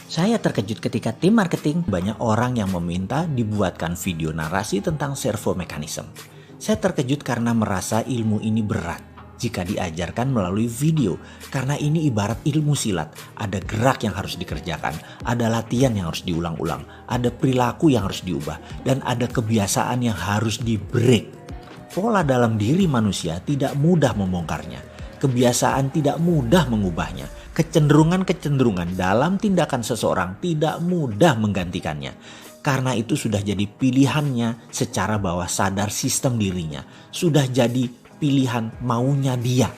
Saya terkejut ketika tim marketing banyak orang yang meminta dibuatkan video narasi tentang servo mechanism. Saya terkejut karena merasa ilmu ini berat jika diajarkan melalui video. Karena ini ibarat ilmu silat. Ada gerak yang harus dikerjakan, ada latihan yang harus diulang-ulang, ada perilaku yang harus diubah, dan ada kebiasaan yang harus di-break. Pola dalam diri manusia tidak mudah membongkarnya. Kebiasaan tidak mudah mengubahnya. Kecenderungan-kecenderungan dalam tindakan seseorang tidak mudah menggantikannya. Karena itu sudah jadi pilihannya secara bawah sadar sistem dirinya. Sudah jadi pilihan maunya dia.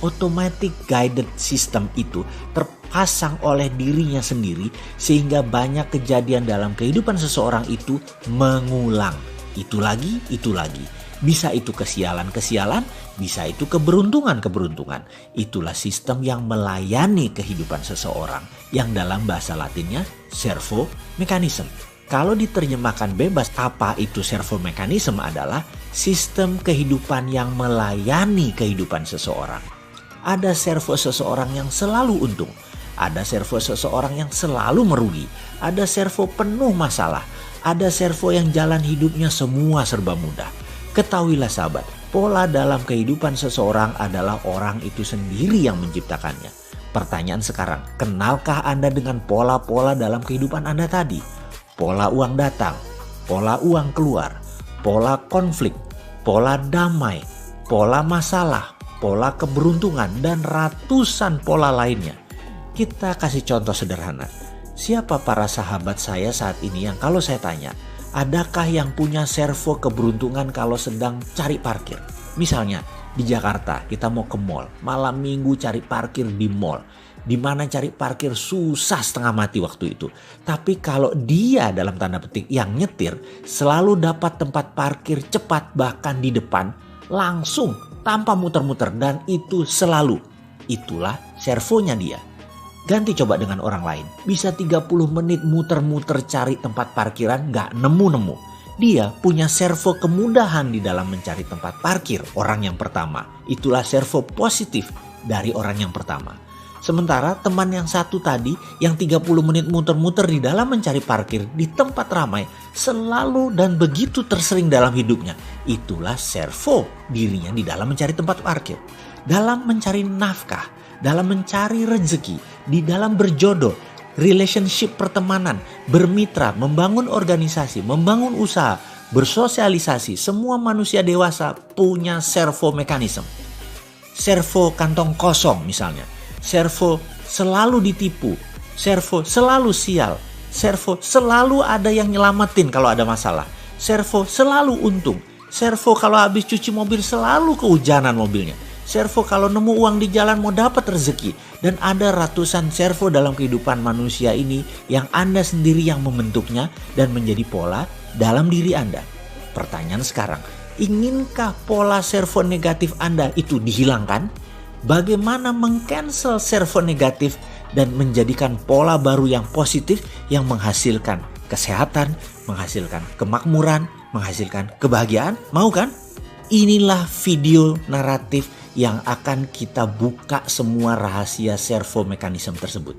Automatic guided system itu terpasang oleh dirinya sendiri sehingga banyak kejadian dalam kehidupan seseorang itu mengulang. Itu lagi, itu lagi. Bisa itu kesialan-kesialan, bisa itu keberuntungan-keberuntungan. Itulah sistem yang melayani kehidupan seseorang yang dalam bahasa Latinnya servo mechanism. Kalau diterjemahkan bebas, apa itu servo mechanism adalah sistem kehidupan yang melayani kehidupan seseorang. Ada servo seseorang yang selalu untung, ada servo seseorang yang selalu merugi, ada servo penuh masalah, ada servo yang jalan hidupnya semua serba mudah. Ketahuilah sahabat, pola dalam kehidupan seseorang adalah orang itu sendiri yang menciptakannya. Pertanyaan sekarang, kenalkah Anda dengan pola-pola dalam kehidupan Anda tadi? Pola uang datang, pola uang keluar, pola konflik, pola damai, pola masalah, pola keberuntungan, dan ratusan pola lainnya. Kita kasih contoh sederhana. Siapa para sahabat saya saat ini yang kalau saya tanya, adakah yang punya servo keberuntungan kalau sedang cari parkir? Misalnya di Jakarta kita mau ke mall, malam minggu cari parkir di mall. Di mana cari parkir susah setengah mati waktu itu. Tapi kalau dia dalam tanda petik yang nyetir selalu dapat tempat parkir cepat bahkan di depan langsung tanpa muter-muter dan itu selalu. Itulah servonya dia. Ganti coba dengan orang lain. Bisa 30 menit muter-muter cari tempat parkiran gak nemu-nemu. Dia punya servo kemudahan di dalam mencari tempat parkir orang yang pertama. Itulah servo positif dari orang yang pertama. Sementara teman yang satu tadi yang 30 menit muter-muter di dalam mencari parkir di tempat ramai selalu dan begitu tersering dalam hidupnya. Itulah servo dirinya di dalam mencari tempat parkir. Dalam mencari nafkah, dalam mencari rezeki, di dalam berjodoh, relationship pertemanan, bermitra, membangun organisasi, membangun usaha, bersosialisasi. Semua manusia dewasa punya servo mekanisme. Servo kantong kosong misalnya. Servo selalu ditipu. Servo selalu sial. Servo selalu ada yang nyelamatin kalau ada masalah. Servo selalu untung. Servo kalau habis cuci mobil selalu kehujanan mobilnya. Servo kalau nemu uang di jalan mau dapat rezeki. Dan ada ratusan servo dalam kehidupan manusia ini yang Anda sendiri yang membentuknya dan menjadi pola dalam diri Anda. Pertanyaan sekarang, inginkah pola servo negatif Anda itu dihilangkan? Bagaimana meng-cancel servo negatif dan menjadikan pola baru yang positif yang menghasilkan kesehatan, menghasilkan kemakmuran, menghasilkan kebahagiaan? Mau kan? Inilah video naratif yang akan kita buka semua rahasia servo mekanisme tersebut.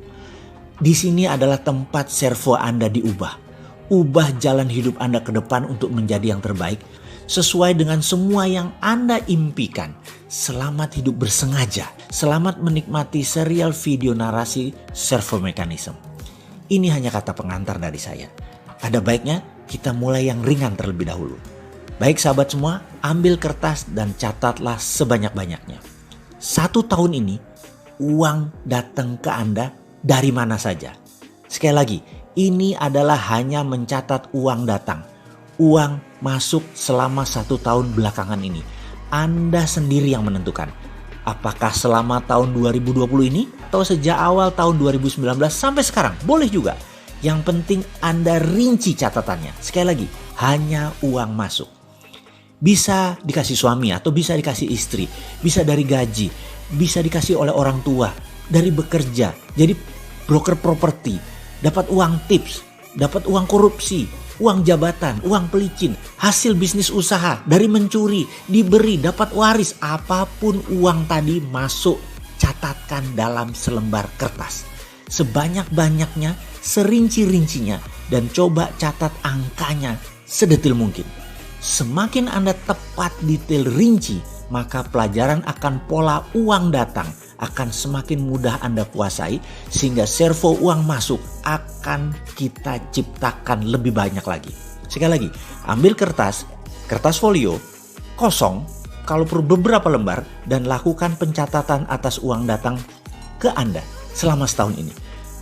Di sini adalah tempat servo Anda diubah. Ubah jalan hidup Anda ke depan untuk menjadi yang terbaik sesuai dengan semua yang Anda impikan. Selamat hidup bersengaja. Selamat menikmati serial video narasi servo mekanisme. Ini hanya kata pengantar dari saya. Ada baiknya kita mulai yang ringan terlebih dahulu. Baik sahabat semua, ambil kertas dan catatlah sebanyak-banyaknya. 1 tahun ini, uang datang ke Anda dari mana saja. Sekali lagi, ini adalah hanya mencatat uang datang. Uang masuk selama 1 tahun belakangan ini. Anda sendiri yang menentukan. Apakah selama tahun 2020 ini atau sejak awal tahun 2019 sampai sekarang? Boleh juga. Yang penting Anda rinci catatannya. Sekali lagi, hanya uang masuk. Bisa dikasih suami atau bisa dikasih istri, bisa dari gaji, bisa dikasih oleh orang tua, dari bekerja, jadi broker properti, dapat uang tips, dapat uang korupsi, uang jabatan, uang pelicin, hasil bisnis usaha, dari mencuri, diberi, dapat waris, apapun uang tadi masuk, catatkan dalam selembar kertas. sebanyak-banyaknya, serinci-rincinya, dan coba catat angkanya sedetil mungkin. Semakin Anda tepat detail rinci, maka pelajaran akan pola uang datang akan semakin mudah Anda kuasai, sehingga servo uang masuk akan kita ciptakan lebih banyak lagi. Sekali lagi, ambil kertas folio kosong, kalau perlu beberapa lembar, dan lakukan pencatatan atas uang datang ke Anda selama setahun ini.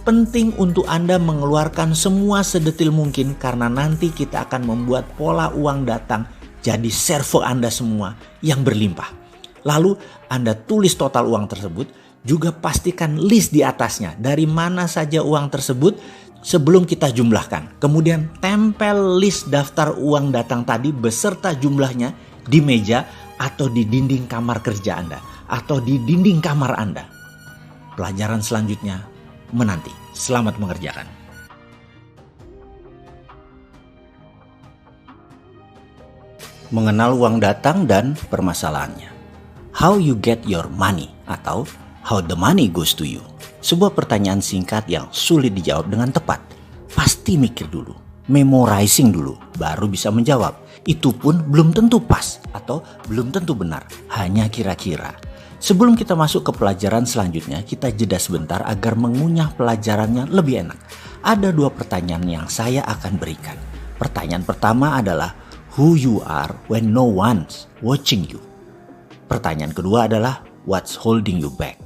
Penting untuk Anda mengeluarkan semua sedetil mungkin, karena nanti kita akan membuat pola uang datang jadi servo Anda semua yang berlimpah. Lalu Anda tulis total uang tersebut, juga pastikan list di atasnya dari mana saja uang tersebut sebelum kita jumlahkan. Kemudian tempel list daftar uang datang tadi beserta jumlahnya di meja atau di dinding kamar kerja Anda atau di dinding kamar Anda. Pelajaran selanjutnya menanti. Selamat mengerjakan. Mengenal uang datang dan permasalahannya. How you get your money atau how the money goes to you. Sebuah pertanyaan singkat yang sulit dijawab dengan tepat. Pasti mikir dulu, memorizing dulu, baru bisa menjawab. Itu pun belum tentu pas atau belum tentu benar, hanya kira-kira. Sebelum kita masuk ke pelajaran selanjutnya, kita jeda sebentar agar mengunyah pelajarannya lebih enak. Ada 2 pertanyaan yang saya akan berikan. Pertanyaan pertama adalah who you are when no one's watching you. Pertanyaan kedua adalah what's holding you back.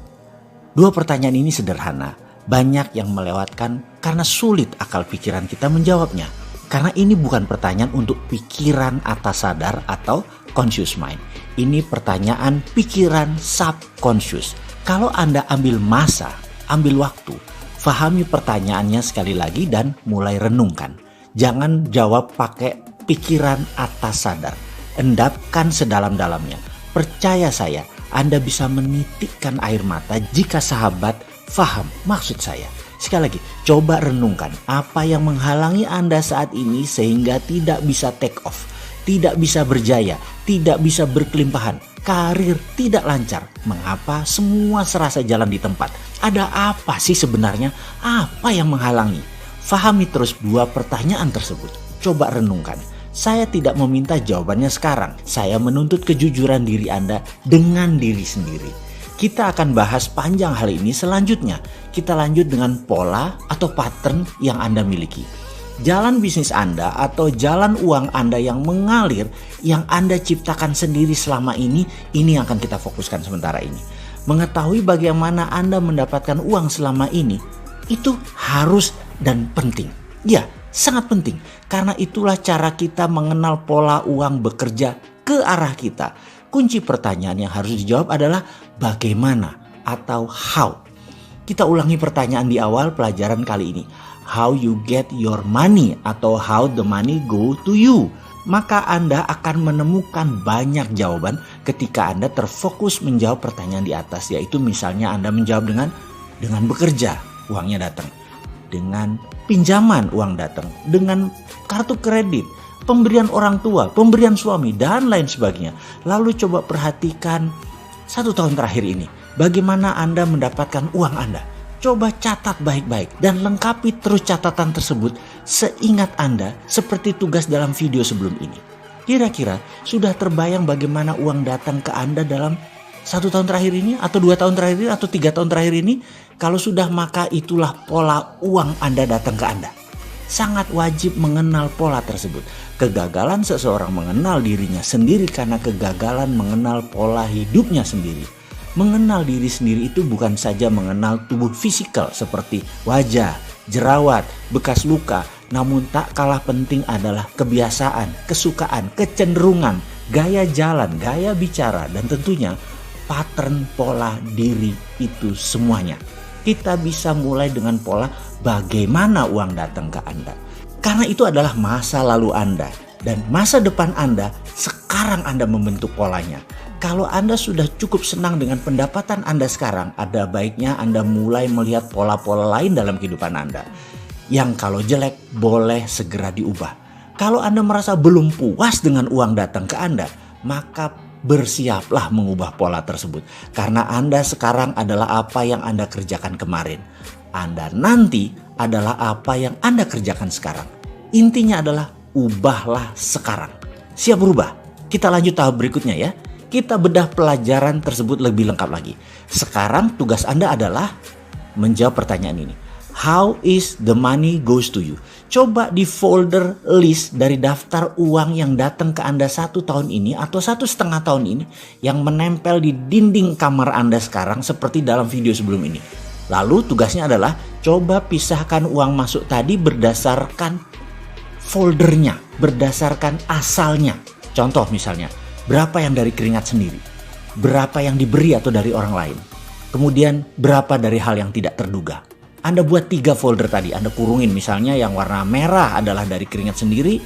2 pertanyaan ini sederhana, banyak yang melewatkan karena sulit akal pikiran kita menjawabnya. Karena ini bukan pertanyaan untuk pikiran atas sadar atau conscious mind. Ini pertanyaan pikiran subconscious. Kalau Anda ambil masa, ambil waktu, fahami pertanyaannya sekali lagi dan mulai renungkan. Jangan jawab pakai pikiran atas sadar. Endapkan sedalam-dalamnya. Percaya saya, Anda bisa menitikkan air mata jika sahabat faham maksud saya. Sekali lagi, coba renungkan apa yang menghalangi Anda saat ini sehingga tidak bisa take off, tidak bisa berjaya, tidak bisa berkelimpahan, karir tidak lancar. Mengapa semua serasa jalan di tempat? Ada apa sih sebenarnya? Apa yang menghalangi? Fahami terus 2 pertanyaan tersebut. Coba renungkan. Saya tidak meminta jawabannya sekarang. Saya menuntut kejujuran diri Anda dengan diri sendiri. Kita akan bahas panjang hal ini selanjutnya. Kita lanjut dengan pola atau pattern yang Anda miliki. Jalan bisnis Anda atau jalan uang Anda yang mengalir, yang Anda ciptakan sendiri selama ini yang akan kita fokuskan sementara ini. Mengetahui bagaimana Anda mendapatkan uang selama ini, itu harus dan penting. Ya, sangat penting, karena itulah cara kita mengenal pola uang bekerja ke arah kita. Kunci pertanyaan yang harus dijawab adalah bagaimana atau how. Kita ulangi pertanyaan di awal pelajaran kali ini. How you get your money atau how the money go to you. Maka Anda akan menemukan banyak jawaban ketika Anda terfokus menjawab pertanyaan di atas. Yaitu misalnya Anda menjawab dengan bekerja, uangnya datang. Dengan pinjaman, uang datang. Dengan kartu kredit, pemberian orang tua, pemberian suami, dan lain sebagainya. Lalu coba perhatikan 1 tahun terakhir ini. Bagaimana Anda mendapatkan uang Anda? Coba catat baik-baik dan lengkapi terus catatan tersebut seingat Anda seperti tugas dalam video sebelum ini. Kira-kira sudah terbayang bagaimana uang datang ke Anda dalam 1 tahun terakhir ini atau 2 tahun terakhir ini atau 3 tahun terakhir ini? Kalau sudah, maka itulah pola uang Anda datang ke Anda. Sangat wajib mengenal pola tersebut. Kegagalan seseorang mengenal dirinya sendiri karena kegagalan mengenal pola hidupnya sendiri. Mengenal diri sendiri itu bukan saja mengenal tubuh fisikal seperti wajah, jerawat, bekas luka. Namun tak kalah penting adalah kebiasaan, kesukaan, kecenderungan, gaya jalan, gaya bicara, dan tentunya pattern pola diri itu semuanya. Kita bisa mulai dengan pola bagaimana uang datang ke Anda. Karena itu adalah masa lalu Anda dan masa depan Anda, sekarang Anda membentuk polanya. Kalau Anda sudah cukup senang dengan pendapatan Anda sekarang, ada baiknya Anda mulai melihat pola-pola lain dalam kehidupan Anda. Yang kalau jelek boleh segera diubah. Kalau Anda merasa belum puas dengan uang datang ke Anda, maka bersiaplah mengubah pola tersebut. Karena Anda sekarang adalah apa yang Anda kerjakan kemarin. Anda nanti adalah apa yang Anda kerjakan sekarang. Intinya adalah ubahlah sekarang. Siap berubah? Kita lanjut tahap berikutnya ya. Kita bedah pelajaran tersebut lebih lengkap lagi. Sekarang tugas Anda adalah menjawab pertanyaan ini. How is the money goes to you? Coba di folder list dari daftar uang yang datang ke Anda 1 tahun ini atau 1,5 tahun ini yang menempel di dinding kamar Anda sekarang seperti dalam video sebelum ini. Lalu tugasnya adalah coba pisahkan uang masuk tadi berdasarkan foldernya, berdasarkan asalnya. Contoh misalnya, berapa yang dari keringat sendiri, berapa yang diberi atau dari orang lain, kemudian berapa dari hal yang tidak terduga. Anda buat 3 folder tadi, Anda kurungin misalnya yang warna merah adalah dari keringat sendiri,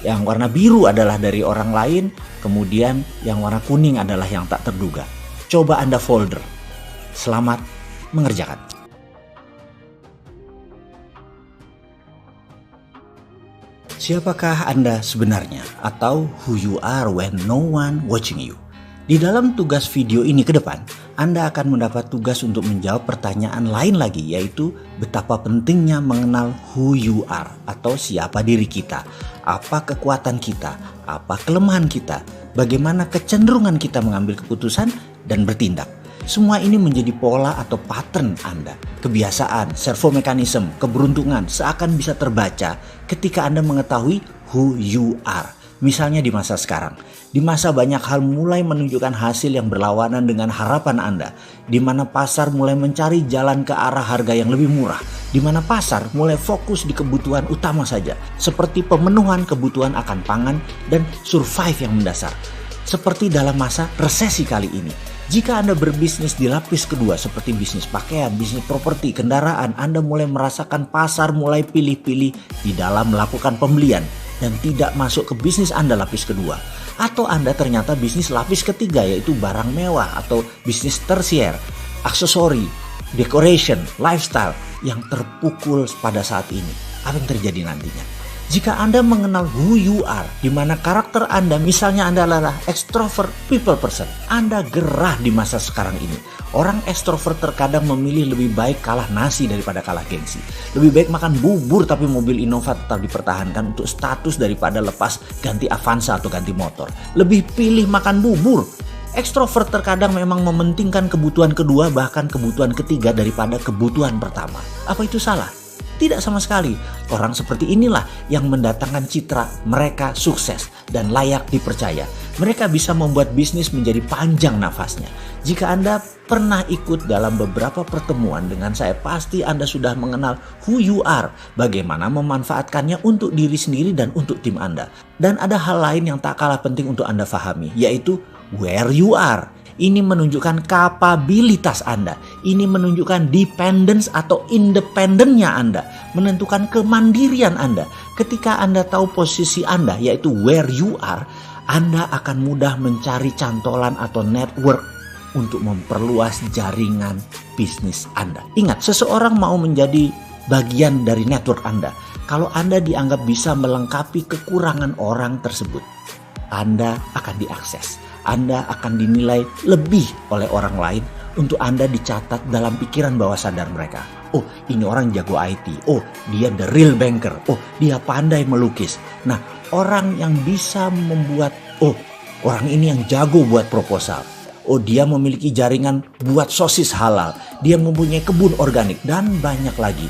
yang warna biru adalah dari orang lain, kemudian yang warna kuning adalah yang tak terduga. Coba Anda folder. Selamat mengerjakan. Siapakah Anda sebenarnya atau who you are when no one watching you? Di dalam tugas video ini ke depan, Anda akan mendapat tugas untuk menjawab pertanyaan lain lagi, yaitu betapa pentingnya mengenal who you are atau siapa diri kita, apa kekuatan kita, apa kelemahan kita, bagaimana kecenderungan kita mengambil keputusan dan bertindak. Semua ini menjadi pola atau pattern Anda. Kebiasaan, servo mekanisme, keberuntungan seakan bisa terbaca ketika Anda mengetahui who you are. Misalnya di masa sekarang, di masa banyak hal mulai menunjukkan hasil yang berlawanan dengan harapan Anda, di mana pasar mulai mencari jalan ke arah harga yang lebih murah, di mana pasar mulai fokus di kebutuhan utama saja, seperti pemenuhan kebutuhan akan pangan dan survive yang mendasar. Seperti dalam masa resesi kali ini, jika Anda berbisnis di lapis kedua seperti bisnis pakaian, bisnis properti, kendaraan, Anda mulai merasakan pasar mulai pilih-pilih di dalam melakukan pembelian dan tidak masuk ke bisnis Anda lapis kedua. Atau Anda ternyata bisnis lapis ketiga, yaitu barang mewah atau bisnis tersier, aksesori, decoration, lifestyle yang terpukul pada saat ini. Apa yang terjadi nantinya? Jika Anda mengenal who you are, di mana karakter Anda, misalnya Anda adalah extrovert people person, Anda gerah di masa sekarang ini. Orang extrovert terkadang memilih lebih baik kalah nasi daripada kalah gengsi. Lebih baik makan bubur tapi mobil Innova tetap dipertahankan untuk status daripada lepas ganti Avanza atau ganti motor. Lebih pilih makan bubur. Extrovert terkadang memang mementingkan kebutuhan kedua bahkan kebutuhan ketiga daripada kebutuhan pertama. Apa itu salah? Tidak sama sekali. Orang seperti inilah yang mendatangkan citra mereka sukses dan layak dipercaya. Mereka bisa membuat bisnis menjadi panjang nafasnya. Jika Anda pernah ikut dalam beberapa pertemuan dengan saya, pasti Anda sudah mengenal who you are, bagaimana memanfaatkannya untuk diri sendiri dan untuk tim Anda. Dan ada hal lain yang tak kalah penting untuk Anda pahami, yaitu where you are. Ini menunjukkan kapabilitas Anda. Ini menunjukkan dependence atau independennya Anda. Menentukan kemandirian Anda. Ketika Anda tahu posisi Anda, yaitu where you are, Anda akan mudah mencari cantolan atau network untuk memperluas jaringan bisnis Anda. Ingat, seseorang mau menjadi bagian dari network Anda kalau Anda dianggap bisa melengkapi kekurangan orang tersebut. Anda akan diakses. Anda akan dinilai lebih oleh orang lain untuk Anda dicatat dalam pikiran bawah sadar mereka. Oh, ini orang jago IT. Oh, dia the real banker. Oh, dia pandai melukis. Nah, orang yang bisa membuat, oh, orang ini yang jago buat proposal. Oh, dia memiliki jaringan buat sosis halal. Dia mempunyai kebun organik dan banyak lagi.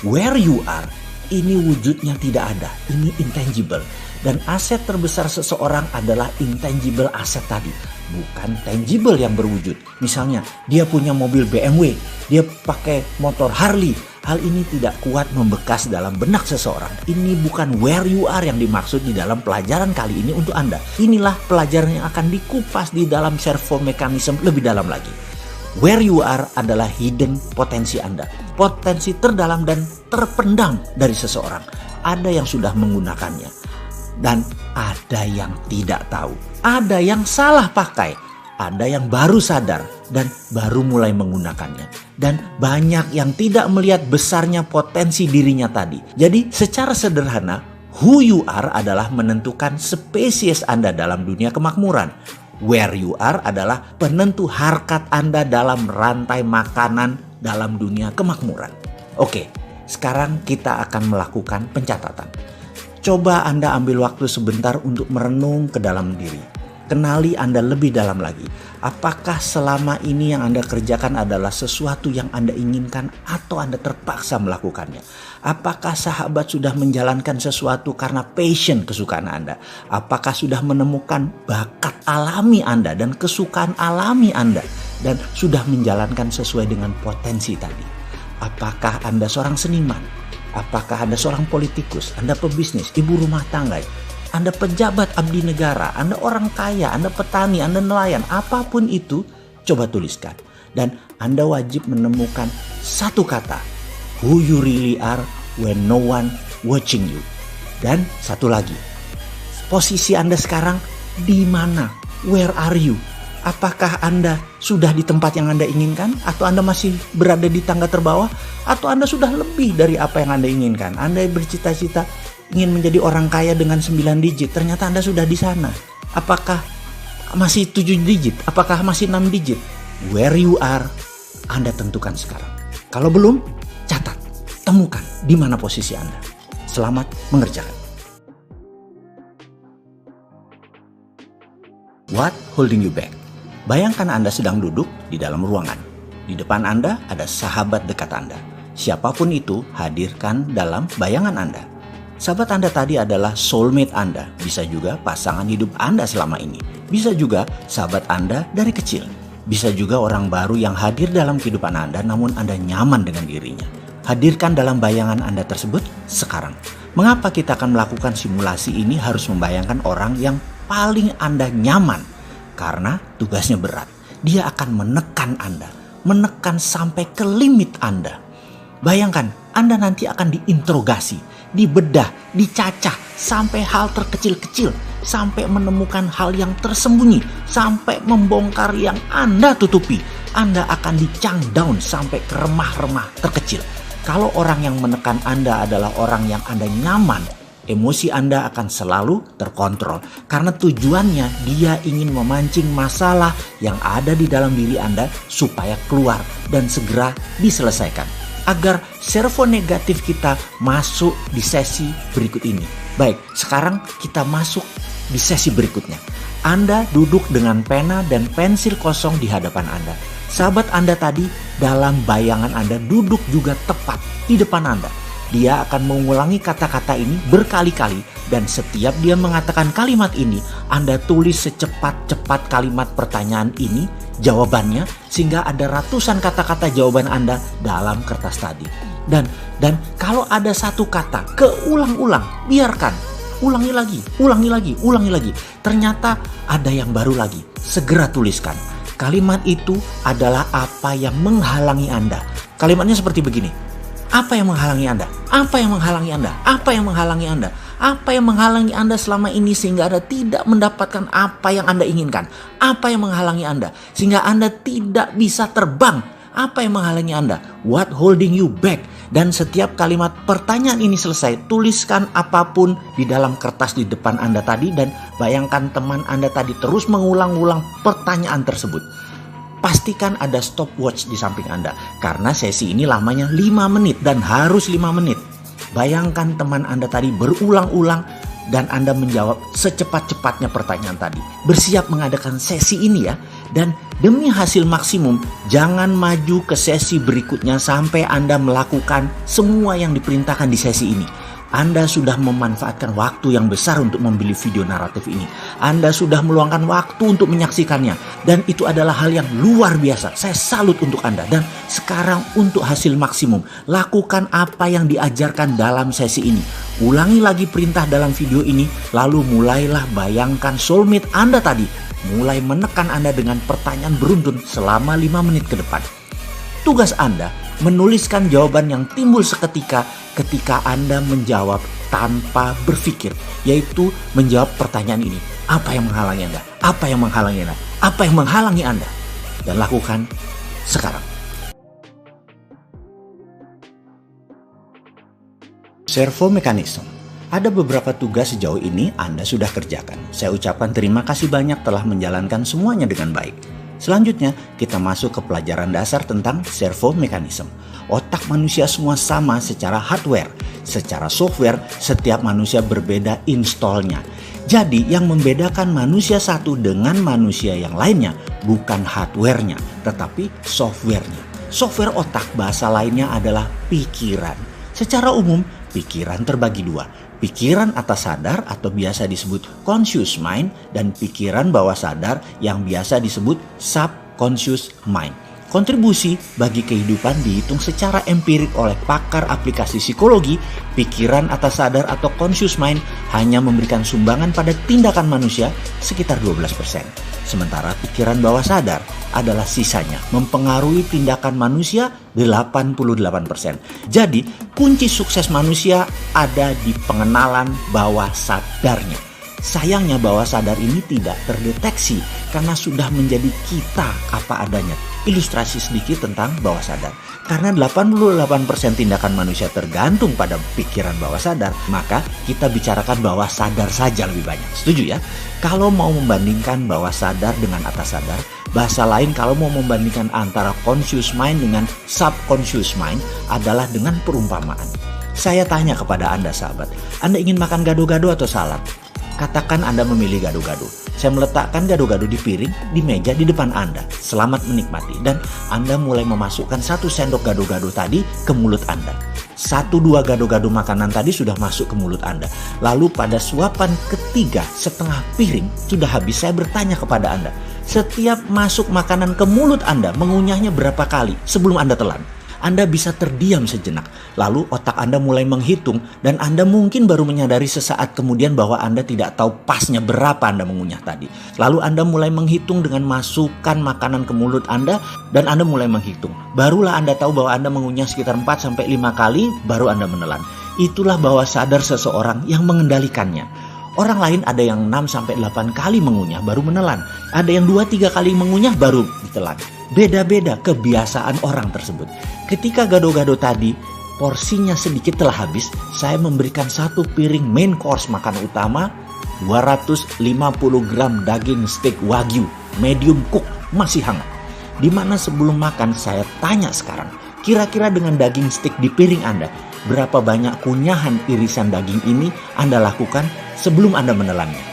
Where you are, ini wujudnya tidak ada. Ini intangible. Dan aset terbesar seseorang adalah intangible aset tadi, bukan tangible yang berwujud. Misalnya, dia punya mobil BMW, dia pakai motor Harley. Hal ini tidak kuat membekas dalam benak seseorang. Ini bukan where you are yang dimaksud di dalam pelajaran kali ini untuk Anda. Inilah pelajaran yang akan dikupas di dalam servo mekanisme lebih dalam lagi. Where you are adalah hidden potensi Anda. Potensi terdalam dan terpendam dari seseorang. Ada yang sudah menggunakannya. Dan ada yang tidak tahu. Ada yang salah pakai. Ada yang baru sadar dan baru mulai menggunakannya. Dan banyak yang tidak melihat besarnya potensi dirinya tadi. Jadi secara sederhana, who you are adalah menentukan spesies Anda dalam dunia kemakmuran. Where you are adalah penentu harkat Anda dalam rantai makanan dalam dunia kemakmuran. Oke, sekarang kita akan melakukan pencatatan. Coba Anda ambil waktu sebentar untuk merenung ke dalam diri. Kenali Anda lebih dalam lagi. Apakah selama ini yang Anda kerjakan adalah sesuatu yang Anda inginkan atau Anda terpaksa melakukannya? Apakah sahabat sudah menjalankan sesuatu karena passion kesukaan Anda? Apakah sudah menemukan bakat alami Anda dan kesukaan alami Anda dan sudah menjalankan sesuai dengan potensi tadi? Apakah Anda seorang seniman? Apakah Anda seorang politikus? Anda pebisnis, ibu rumah tangga? Anda pejabat abdi negara, Anda orang kaya, Anda petani, Anda nelayan, apapun itu, coba tuliskan. Dan Anda wajib menemukan satu kata, who you really are when no one watching you. Dan satu lagi, posisi Anda sekarang di mana? Where are you? Apakah Anda sudah di tempat yang Anda inginkan? Atau Anda masih berada di tangga terbawah? Atau Anda sudah lebih dari apa yang Anda inginkan? Anda bercita-cita ingin menjadi orang kaya dengan 9 digit, ternyata Anda sudah di sana. Apakah masih 7 digit? Apakah masih 6 digit? Where you are, Anda tentukan sekarang. Kalau belum, catat, temukan di mana posisi Anda. Selamat mengerjakan. What holding you back? Bayangkan Anda sedang duduk di dalam ruangan. Di depan Anda ada sahabat dekat Anda. Siapapun itu, hadirkan dalam bayangan Anda. Sahabat Anda tadi adalah soulmate Anda, bisa juga pasangan hidup Anda selama ini, bisa juga sahabat Anda dari kecil, bisa juga orang baru yang hadir dalam kehidupan Anda namun Anda nyaman dengan dirinya. Hadirkan dalam bayangan Anda tersebut sekarang. Mengapa kita akan melakukan simulasi ini harus membayangkan orang yang paling Anda nyaman? Karena tugasnya berat. Dia akan menekan Anda, menekan sampai ke limit Anda. Bayangkan, Anda nanti akan diinterogasi, dibedah, dicacah sampai hal terkecil-kecil, sampai menemukan hal yang tersembunyi, sampai membongkar yang Anda tutupi. Anda akan dicang down sampai ke remah-remah terkecil. Kalau orang yang menekan Anda adalah orang yang Anda nyaman, emosi Anda akan selalu terkontrol. Karena tujuannya dia ingin memancing masalah yang ada di dalam diri Anda supaya keluar dan segera diselesaikan. Agar servo negatif kita masuk di sesi berikut ini. Baik, sekarang kita masuk di sesi berikutnya. Anda duduk dengan pena dan pensil kosong di hadapan Anda. Sahabat Anda tadi dalam bayangan Anda duduk juga tepat di depan Anda. Dia akan mengulangi kata-kata ini berkali-kali dan setiap dia mengatakan kalimat ini, Anda tulis secepat-cepat kalimat pertanyaan ini, jawabannya, sehingga ada ratusan kata-kata jawaban Anda dalam kertas tadi. Dan kalau ada satu kata keulang-ulang, biarkan, ulangi lagi. Ternyata ada yang baru lagi, segera tuliskan. Kalimat itu adalah apa yang menghalangi Anda. Kalimatnya seperti begini. Apa yang menghalangi Anda? Apa yang menghalangi Anda? Apa yang menghalangi Anda? Apa yang menghalangi Anda selama ini sehingga Anda tidak mendapatkan apa yang Anda inginkan? Apa yang menghalangi Anda sehingga Anda tidak bisa terbang? Apa yang menghalangi Anda? What holding you back? Dan setiap kalimat pertanyaan ini selesai, tuliskan apapun di dalam kertas di depan Anda tadi dan bayangkan teman Anda tadi terus mengulang-ulang pertanyaan tersebut. Pastikan ada stopwatch di samping Anda karena sesi ini lamanya 5 menit dan harus 5 menit. Bayangkan teman Anda tadi berulang-ulang dan Anda menjawab secepat-cepatnya pertanyaan tadi. Bersiap mengadakan sesi ini ya. Dan demi hasil maksimum, jangan maju ke sesi berikutnya sampai Anda melakukan semua yang diperintahkan di sesi ini. Anda sudah memanfaatkan waktu yang besar untuk membeli video naratif ini. Anda sudah meluangkan waktu untuk menyaksikannya. Dan itu adalah hal yang luar biasa. Saya salut untuk Anda. Dan sekarang untuk hasil maksimum, lakukan apa yang diajarkan dalam sesi ini. Ulangi lagi perintah dalam video ini. Lalu mulailah bayangkan soulmate Anda tadi. Mulai menekan Anda dengan pertanyaan beruntun selama 5 menit ke depan. Tugas Anda menuliskan jawaban yang timbul seketika ketika Anda menjawab tanpa berpikir, yaitu menjawab pertanyaan ini. Apa yang menghalangi Anda? Apa yang menghalangi Anda? Apa yang menghalangi Anda? Dan lakukan sekarang. Servo mechanism. Ada beberapa tugas sejauh ini Anda sudah kerjakan. Saya ucapkan terima kasih banyak telah menjalankan semuanya dengan baik. Selanjutnya, kita masuk ke pelajaran dasar tentang servo mekanisme. Otak manusia semua sama secara hardware. Secara software, setiap manusia berbeda installnya. Jadi, yang membedakan manusia satu dengan manusia yang lainnya bukan hardware-nya, tetapi software-nya. Software otak bahasa lainnya adalah pikiran. Secara umum, pikiran terbagi dua. Pikiran atas sadar atau biasa disebut conscious mind dan pikiran bawah sadar yang biasa disebut subconscious mind. Kontribusi bagi kehidupan dihitung secara empirik oleh pakar aplikasi psikologi. Pikiran atas sadar atau conscious mind hanya memberikan sumbangan pada tindakan manusia sekitar 12%. Sementara pikiran bawah sadar adalah sisanya, mempengaruhi tindakan manusia 88%. Jadi, kunci sukses manusia ada di pengenalan bawah sadarnya. Sayangnya bawah sadar ini tidak terdeteksi karena sudah menjadi kita apa adanya. Ilustrasi sedikit tentang bawah sadar. Karena 88% tindakan manusia tergantung pada pikiran bawah sadar, maka kita bicarakan bawah sadar saja lebih banyak. Setuju ya? Kalau mau membandingkan bawah sadar dengan atas sadar, bahasa lain kalau mau membandingkan antara conscious mind dengan subconscious mind adalah dengan perumpamaan. Saya tanya kepada Anda sahabat, Anda ingin makan gado-gado atau salad? Katakan Anda memilih gado-gado. Saya meletakkan gado-gado di piring, di meja di depan Anda. Selamat menikmati. Dan Anda mulai memasukkan 1 sendok gado-gado tadi ke mulut Anda. 1-2 gado-gado makanan tadi sudah masuk ke mulut Anda. Lalu pada suapan ketiga setengah piring sudah habis. Saya bertanya kepada Anda, setiap masuk makanan ke mulut Anda mengunyahnya berapa kali sebelum Anda telan? Anda bisa terdiam sejenak, lalu otak Anda mulai menghitung dan Anda mungkin baru menyadari sesaat kemudian bahwa Anda tidak tahu pasnya berapa Anda mengunyah tadi. Lalu Anda mulai menghitung dengan masukkan makanan ke mulut Anda dan Anda mulai menghitung. Barulah Anda tahu bahwa Anda mengunyah sekitar 4-5 kali baru Anda menelan. Itulah bawah sadar seseorang yang mengendalikannya. Orang lain ada yang 6-8 kali mengunyah baru menelan. Ada yang 2-3 kali mengunyah baru ditelan. Beda-beda kebiasaan orang tersebut. Ketika gado-gado tadi porsinya sedikit telah habis, saya memberikan 1 piring main course makan utama, 250 gram daging steak wagyu medium cook masih hangat. Dimana sebelum makan saya tanya sekarang, kira-kira dengan daging steak di piring Anda, berapa banyak kunyahan irisan daging ini Anda lakukan sebelum Anda menelannya?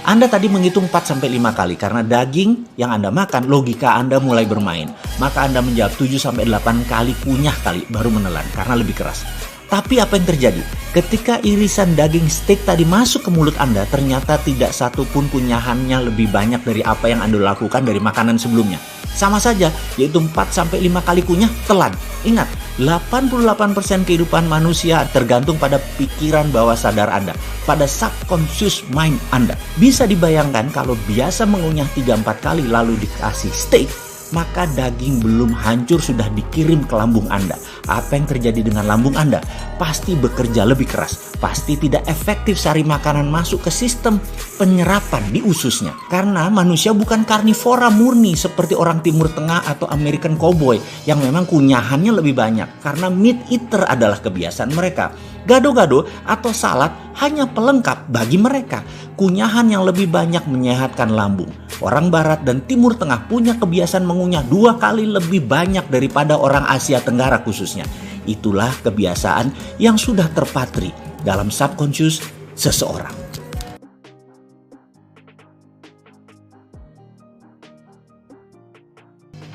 Anda tadi menghitung 4-5 kali karena daging yang Anda makan, logika Anda mulai bermain. Maka Anda menjawab 7-8 kali kunyah kali baru menelan karena lebih keras. Tapi apa yang terjadi? Ketika irisan daging steak tadi masuk ke mulut Anda, ternyata tidak satu pun kunyahannya lebih banyak dari apa yang Anda lakukan dari makanan sebelumnya. Sama saja, yaitu 4-5 kali kunyah telan. Ingat, 88% kehidupan manusia tergantung pada pikiran bawah sadar Anda, pada subconscious mind Anda. Bisa dibayangkan kalau biasa mengunyah 3-4 kali lalu dikasih steak, maka daging belum hancur sudah dikirim ke lambung Anda. Apa yang terjadi dengan lambung Anda? Pasti bekerja lebih keras. Pasti tidak efektif sari makanan masuk ke sistem penyerapan di ususnya. Karena manusia bukan karnivora murni seperti orang Timur Tengah atau American Cowboy yang memang kunyahannya lebih banyak. Karena meat eater adalah kebiasaan mereka. Gado-gado atau salad hanya pelengkap bagi mereka. Kunyahan yang lebih banyak menyehatkan lambung. Orang Barat dan Timur Tengah punya kebiasaan mengunyah 2 kali lebih banyak daripada orang Asia Tenggara khususnya. Itulah kebiasaan yang sudah terpatri dalam subconscious seseorang.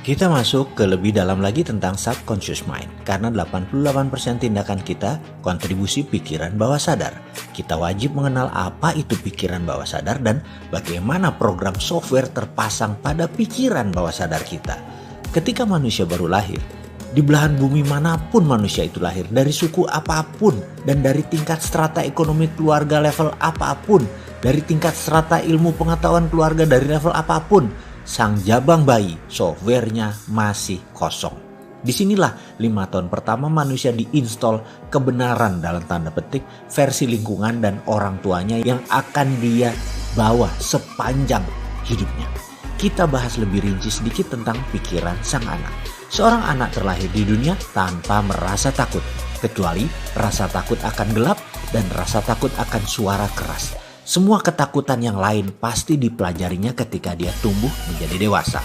Kita masuk ke lebih dalam lagi tentang subconscious mind. Karena 88% tindakan kita kontribusi pikiran bawah sadar. Kita wajib mengenal apa itu pikiran bawah sadar dan bagaimana program software terpasang pada pikiran bawah sadar kita. Ketika manusia baru lahir, di belahan bumi manapun manusia itu lahir, dari suku apapun dan dari tingkat strata ekonomi keluarga level apapun, dari tingkat strata ilmu pengetahuan keluarga dari level apapun, sang jabang bayi softwarenya masih kosong. Disinilah 5 tahun pertama manusia diinstal kebenaran dalam tanda petik versi lingkungan dan orang tuanya yang akan dia bawa sepanjang hidupnya. Kita bahas lebih rinci sedikit tentang pikiran sang anak. Seorang anak terlahir di dunia tanpa merasa takut. kecuali rasa takut akan gelap dan rasa takut akan suara keras. Semua ketakutan yang lain pasti dipelajarinya ketika dia tumbuh menjadi dewasa.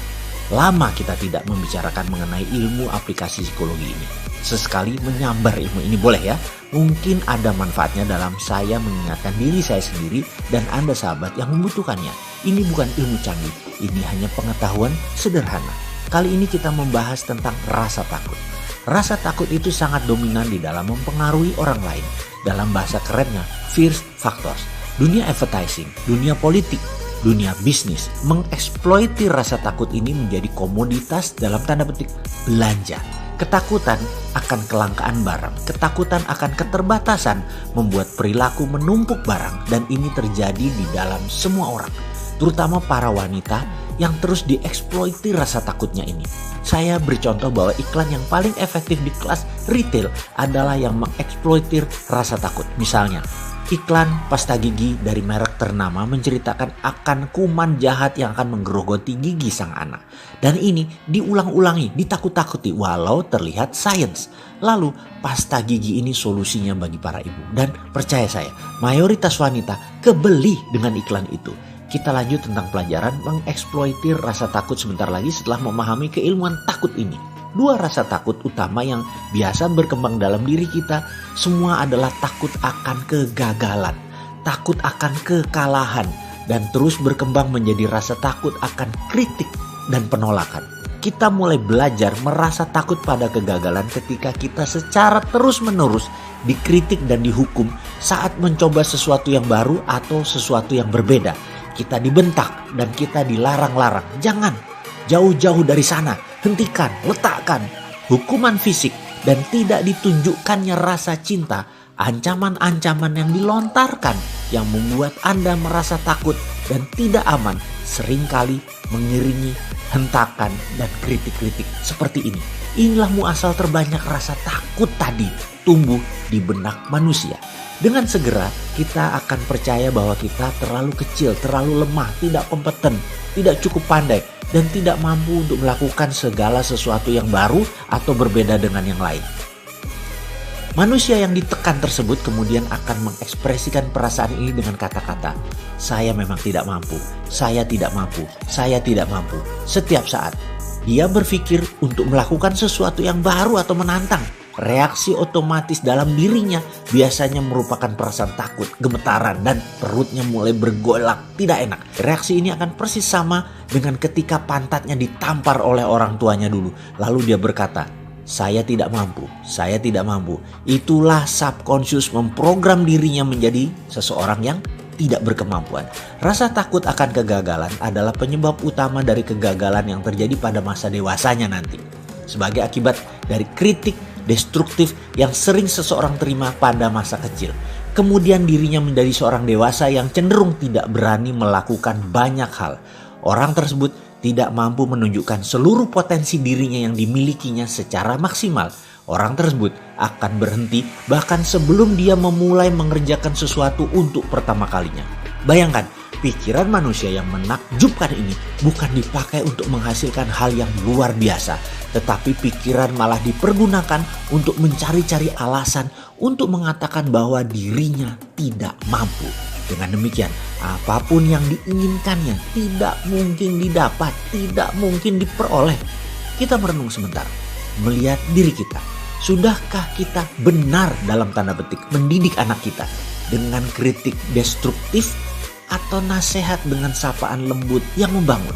Lama kita tidak membicarakan mengenai ilmu aplikasi psikologi ini. Sesekali menyambar ilmu ini boleh ya. Mungkin ada manfaatnya dalam saya mengingatkan diri saya sendiri dan Anda sahabat yang membutuhkannya. Ini bukan ilmu canggih, ini hanya pengetahuan sederhana. Kali ini kita membahas tentang rasa takut. Rasa takut itu sangat dominan di dalam mempengaruhi orang lain. Dalam bahasa kerennya, fear factors. Dunia advertising, dunia politik, dunia bisnis mengeksploiti rasa takut ini menjadi komoditas dalam tanda petik belanja. Ketakutan akan kelangkaan barang, ketakutan akan keterbatasan membuat perilaku menumpuk barang, dan ini terjadi di dalam semua orang, terutama para wanita yang terus dieksploiti rasa takutnya ini. Saya beri contoh bahwa iklan yang paling efektif di kelas retail adalah yang mengeksploitir rasa takut. Misalnya, iklan pasta gigi dari merek ternama menceritakan akan kuman jahat yang akan menggerogoti gigi sang anak. Dan ini diulang-ulangi, ditakut-takuti walau terlihat sains. Lalu pasta gigi ini solusinya bagi para ibu. Dan percaya saya, mayoritas wanita kebeli dengan iklan itu. Kita lanjut tentang pelajaran mengeksploitir rasa takut sebentar lagi setelah memahami keilmuan takut ini. Dua rasa takut utama yang biasa berkembang dalam diri kita semua adalah takut akan kegagalan, takut akan kekalahan, dan terus berkembang menjadi rasa takut akan kritik dan penolakan. Kita mulai belajar merasa takut pada kegagalan ketika kita secara terus-menerus dikritik dan dihukum saat mencoba sesuatu yang baru atau sesuatu yang berbeda. Kita dibentak dan kita dilarang-larang. Jangan, jauh-jauh dari sana. Hentikan, letakkan. Hukuman fisik dan tidak ditunjukkannya rasa cinta. Ancaman-ancaman yang dilontarkan yang membuat Anda merasa takut dan tidak aman seringkali mengiringi hentakan dan kritik-kritik seperti ini. Inilah muasal terbanyak rasa takut tadi tumbuh di benak manusia. Dengan segera kita akan percaya bahwa kita terlalu kecil, terlalu lemah, tidak kompeten, tidak cukup pandai, dan tidak mampu untuk melakukan segala sesuatu yang baru atau berbeda dengan yang lain. Manusia yang ditekan tersebut kemudian akan mengekspresikan perasaan ini dengan kata-kata, saya memang tidak mampu, saya tidak mampu, saya tidak mampu. Setiap saat dia berpikir untuk melakukan sesuatu yang baru atau menantang. Reaksi otomatis dalam dirinya biasanya merupakan perasaan takut, gemetaran, dan perutnya mulai bergolak, tidak enak. Reaksi ini akan persis sama dengan ketika pantatnya ditampar oleh orang tuanya dulu. Lalu dia berkata, saya tidak mampu, saya tidak mampu. Itulah subconscious memprogram dirinya menjadi seseorang yang tidak berkemampuan. Rasa takut akan kegagalan adalah penyebab utama dari kegagalan yang terjadi pada masa dewasanya nanti. Sebagai akibat dari kritik destruktif yang sering seseorang terima pada masa kecil. Kemudian dirinya menjadi seorang dewasa yang cenderung tidak berani melakukan banyak hal. Orang tersebut tidak mampu menunjukkan seluruh potensi dirinya yang dimilikinya secara maksimal. Orang tersebut akan berhenti bahkan sebelum dia memulai mengerjakan sesuatu untuk pertama kalinya. Bayangkan, pikiran manusia yang menakjubkan ini bukan dipakai untuk menghasilkan hal yang luar biasa, tetapi pikiran malah dipergunakan untuk mencari-cari alasan untuk mengatakan bahwa dirinya tidak mampu. Dengan demikian, apapun yang diinginkannya tidak mungkin didapat, tidak mungkin diperoleh. Kita merenung sebentar, melihat diri kita. Sudahkah kita benar dalam tanda petik mendidik anak kita dengan kritik destruktif atau nasihat dengan sapaan lembut yang membangun?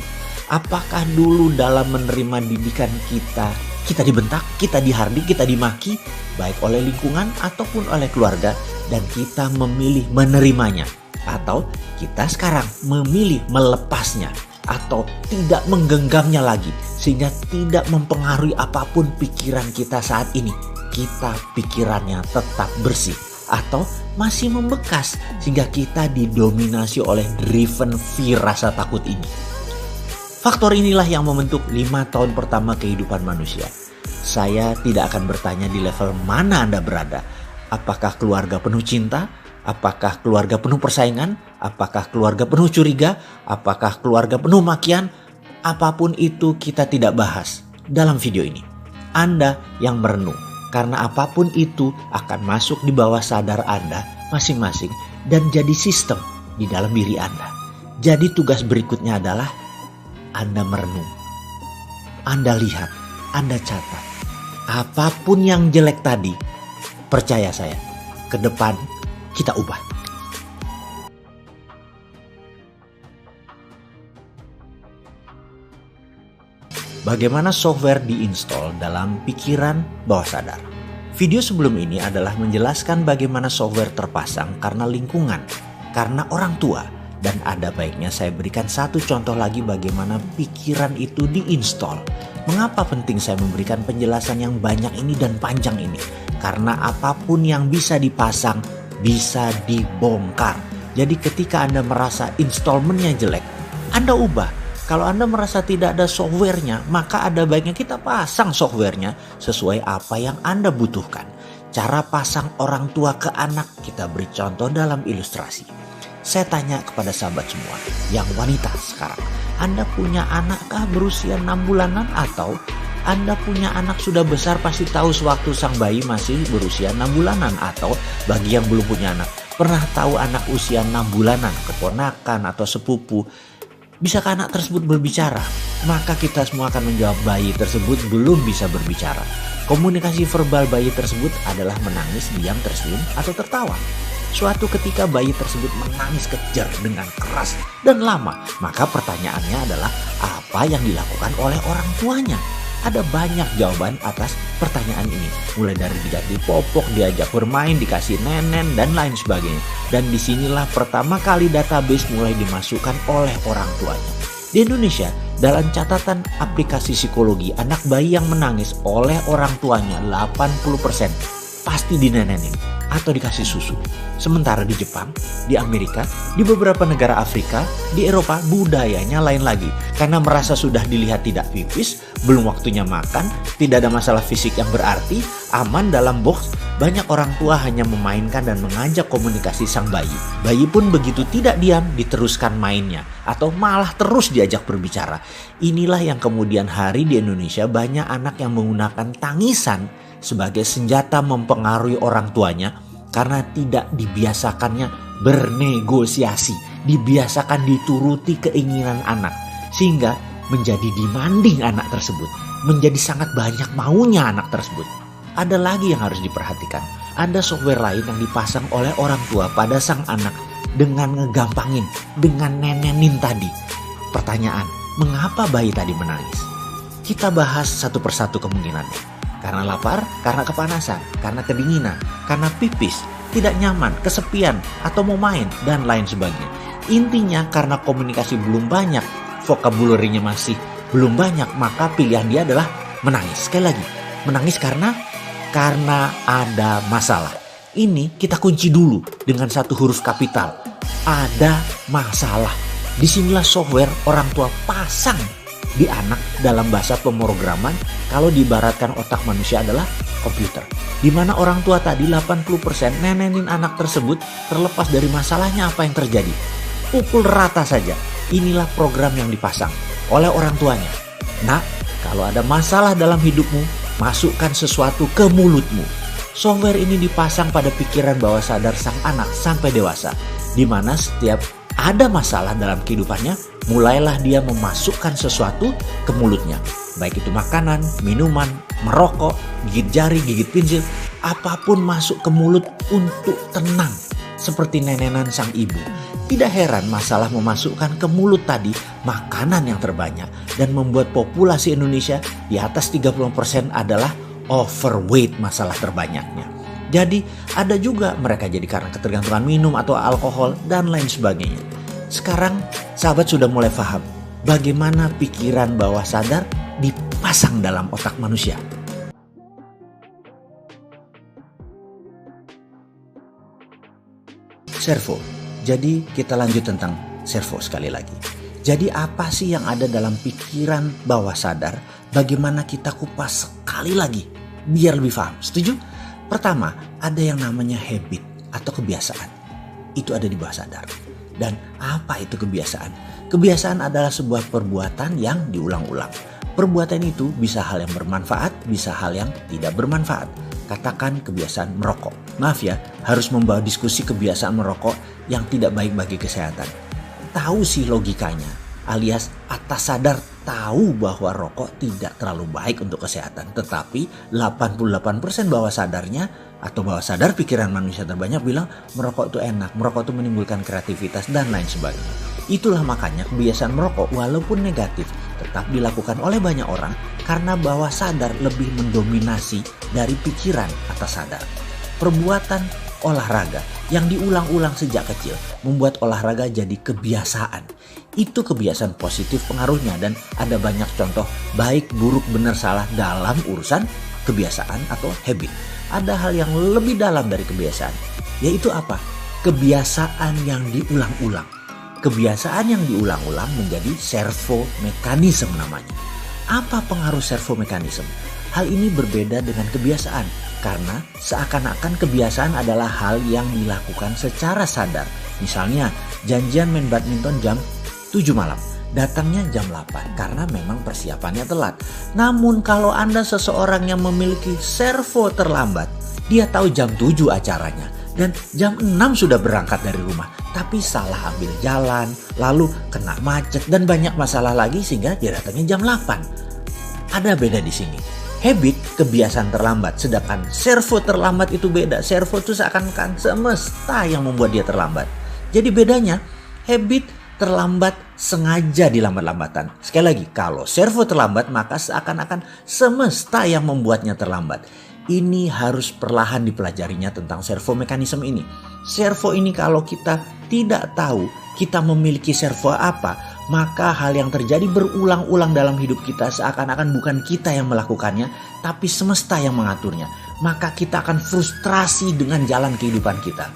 Apakah dulu dalam menerima didikan kita dibentak, kita dihardik, kita dimaki, baik oleh lingkungan ataupun oleh keluarga, dan kita memilih menerimanya? Atau kita sekarang memilih melepasnya atau tidak menggenggamnya lagi sehingga tidak mempengaruhi apapun pikiran kita saat ini? Kita pikirannya tetap bersih atau masih membekas sehingga kita didominasi oleh driven fear, rasa takut ini. Faktor inilah yang membentuk 5 tahun pertama kehidupan manusia. Saya tidak akan bertanya di level mana Anda berada. Apakah keluarga penuh cinta? Apakah keluarga penuh persaingan? Apakah keluarga penuh curiga? Apakah keluarga penuh makian? Apapun itu kita tidak bahas dalam video ini. Anda yang merenung. Karena apapun itu akan masuk di bawah sadar Anda masing-masing dan jadi sistem di dalam diri Anda. Jadi tugas berikutnya adalah Anda merenung. Anda lihat, Anda catat. Apapun yang jelek tadi, percaya saya, ke depan kita ubah. Bagaimana software diinstal dalam pikiran bawah sadar? Video sebelum ini adalah menjelaskan bagaimana software terpasang karena lingkungan, karena orang tua. Dan ada baiknya saya berikan satu contoh lagi bagaimana pikiran itu diinstal. Mengapa penting saya memberikan penjelasan yang banyak ini dan panjang ini? Karena apapun yang bisa dipasang bisa dibongkar. Jadi ketika Anda merasa installmentnya jelek, Anda ubah. Kalau Anda merasa tidak ada softwarenya, maka ada baiknya kita pasang softwarenya sesuai apa yang Anda butuhkan. Cara pasang orang tua ke anak kita beri contoh dalam ilustrasi. Saya tanya kepada sahabat semua yang wanita sekarang. Anda punya anakkah berusia 6 bulanan atau Anda punya anak sudah besar pasti tahu sewaktu sang bayi masih berusia 6 bulanan atau bagi yang belum punya anak. Pernah tahu anak usia 6 bulanan, keponakan atau sepupu. Bisakah anak tersebut berbicara? Maka kita semua akan menjawab bayi tersebut belum bisa berbicara. Komunikasi verbal bayi tersebut adalah menangis, diam, tersenyum, atau tertawa. Suatu ketika bayi tersebut menangis kejar dengan keras dan lama, maka pertanyaannya adalah apa yang dilakukan oleh orang tuanya? Ada banyak jawaban atas pertanyaan ini. Mulai dari diganti popok, diajak bermain, dikasih nenen, dan lain sebagainya. Dan disinilah pertama kali database mulai dimasukkan oleh orang tuanya. Di Indonesia, dalam catatan aplikasi psikologi, anak bayi yang menangis oleh orang tuanya 80% pasti dinenenin atau dikasih susu. Sementara di Jepang, di Amerika, di beberapa negara Afrika, di Eropa budayanya lain lagi. Karena merasa sudah dilihat tidak pipis, belum waktunya makan, tidak ada masalah fisik yang berarti, aman dalam box, banyak orang tua hanya memainkan dan mengajak komunikasi sang bayi. Bayi pun begitu tidak diam, diteruskan mainnya atau malah terus diajak berbicara. Inilah yang kemudian hari di Indonesia banyak anak yang menggunakan tangisan sebagai senjata mempengaruhi orang tuanya karena tidak dibiasakannya bernegosiasi, dibiasakan dituruti keinginan anak sehingga menjadi demanding anak tersebut, menjadi sangat banyak maunya anak tersebut. Ada lagi yang harus diperhatikan, ada software lain yang dipasang oleh orang tua pada sang anak dengan ngegampangin, dengan nenenin tadi. Pertanyaan, mengapa bayi tadi menangis? Kita bahas satu persatu kemungkinannya. Karena lapar, karena kepanasan, karena kedinginan, karena pipis, tidak nyaman, kesepian, atau mau main, dan lain sebagainya. Intinya karena komunikasi belum banyak, vocabulary-nya masih belum banyak, maka pilihan dia adalah menangis. Sekali lagi, menangis karena ada masalah. Ini kita kunci dulu dengan satu huruf kapital. Ada masalah. Disinilah software orang tua pasang di anak dalam bahasa pemrograman. Kalau diibaratkan otak manusia adalah komputer, di mana orang tua tadi 80% nenenin anak tersebut terlepas dari masalahnya apa yang terjadi. Pukul rata saja. Inilah program yang dipasang oleh orang tuanya. Nah, kalau ada masalah dalam hidupmu, masukkan sesuatu ke mulutmu. Software ini dipasang pada pikiran bawah sadar sang anak sampai dewasa, di mana setiap ada masalah dalam kehidupannya, mulailah dia memasukkan sesuatu ke mulutnya. Baik itu makanan, minuman, merokok, gigit jari, gigit pinsil, apapun masuk ke mulut untuk tenang. Seperti nenenan sang ibu. Tidak heran masalah memasukkan ke mulut tadi makanan yang terbanyak dan membuat populasi Indonesia di atas 30% adalah overweight, masalah terbanyaknya. Jadi ada juga mereka jadi karena ketergantungan minum atau alkohol dan lain sebagainya. Sekarang sahabat sudah mulai paham bagaimana pikiran bawah sadar dipasang dalam otak manusia. Servo. Jadi kita lanjut tentang servo sekali lagi. Jadi apa sih yang ada dalam pikiran bawah sadar? Bagaimana kita kupas sekali lagi biar lebih paham. Setuju? Pertama, ada yang namanya habit atau kebiasaan. Itu ada di bawah sadar. Dan apa itu kebiasaan? Kebiasaan adalah sebuah perbuatan yang diulang-ulang. Perbuatan itu bisa hal yang bermanfaat, bisa hal yang tidak bermanfaat. Katakan kebiasaan merokok. Maaf ya, harus membawa diskusi kebiasaan merokok yang tidak baik bagi kesehatan. Tahu sih logikanya, alias atas sadar tahu bahwa rokok tidak terlalu baik untuk kesehatan. Tetapi 88% bawah sadarnya atau bawah sadar pikiran manusia terbanyak bilang merokok itu enak, merokok itu menimbulkan kreativitas dan lain sebagainya. Itulah makanya kebiasaan merokok walaupun negatif tetap dilakukan oleh banyak orang karena bawah sadar lebih mendominasi dari pikiran atas sadar. Perbuatan olahraga yang diulang-ulang sejak kecil membuat olahraga jadi kebiasaan. Itu kebiasaan positif pengaruhnya dan ada banyak contoh baik, buruk, benar, salah dalam urusan kebiasaan atau habit. Ada hal yang lebih dalam dari kebiasaan, yaitu apa? Kebiasaan yang diulang-ulang. Kebiasaan yang diulang-ulang menjadi servo mekanisme namanya. Apa pengaruh servo mekanisme? Hal ini berbeda dengan kebiasaan karena seakan-akan kebiasaan adalah hal yang dilakukan secara sadar. Misalnya janjian main badminton jam 7 malam, datangnya jam 8 karena memang persiapannya telat. Namun kalau Anda seseorang yang memiliki servo terlambat, dia tahu jam 7 acaranya dan jam 6 sudah berangkat dari rumah, tapi salah ambil jalan, lalu kena macet dan banyak masalah lagi sehingga dia datangnya jam 8. Ada beda di sini. Habit kebiasaan terlambat, sedangkan servo terlambat itu beda. Servo itu seakan-akan semesta yang membuat dia terlambat. Jadi bedanya habit terlambat sengaja dilambat-lambatan. Sekali lagi, kalau servo terlambat maka seakan-akan semesta yang membuatnya terlambat. Ini harus perlahan dipelajarinya tentang servo mekanisme ini. Servo ini kalau kita tidak tahu kita memiliki servo apa, maka hal yang terjadi berulang-ulang dalam hidup kita seakan-akan bukan kita yang melakukannya, tapi semesta yang mengaturnya. Maka kita akan frustrasi dengan jalan kehidupan kita.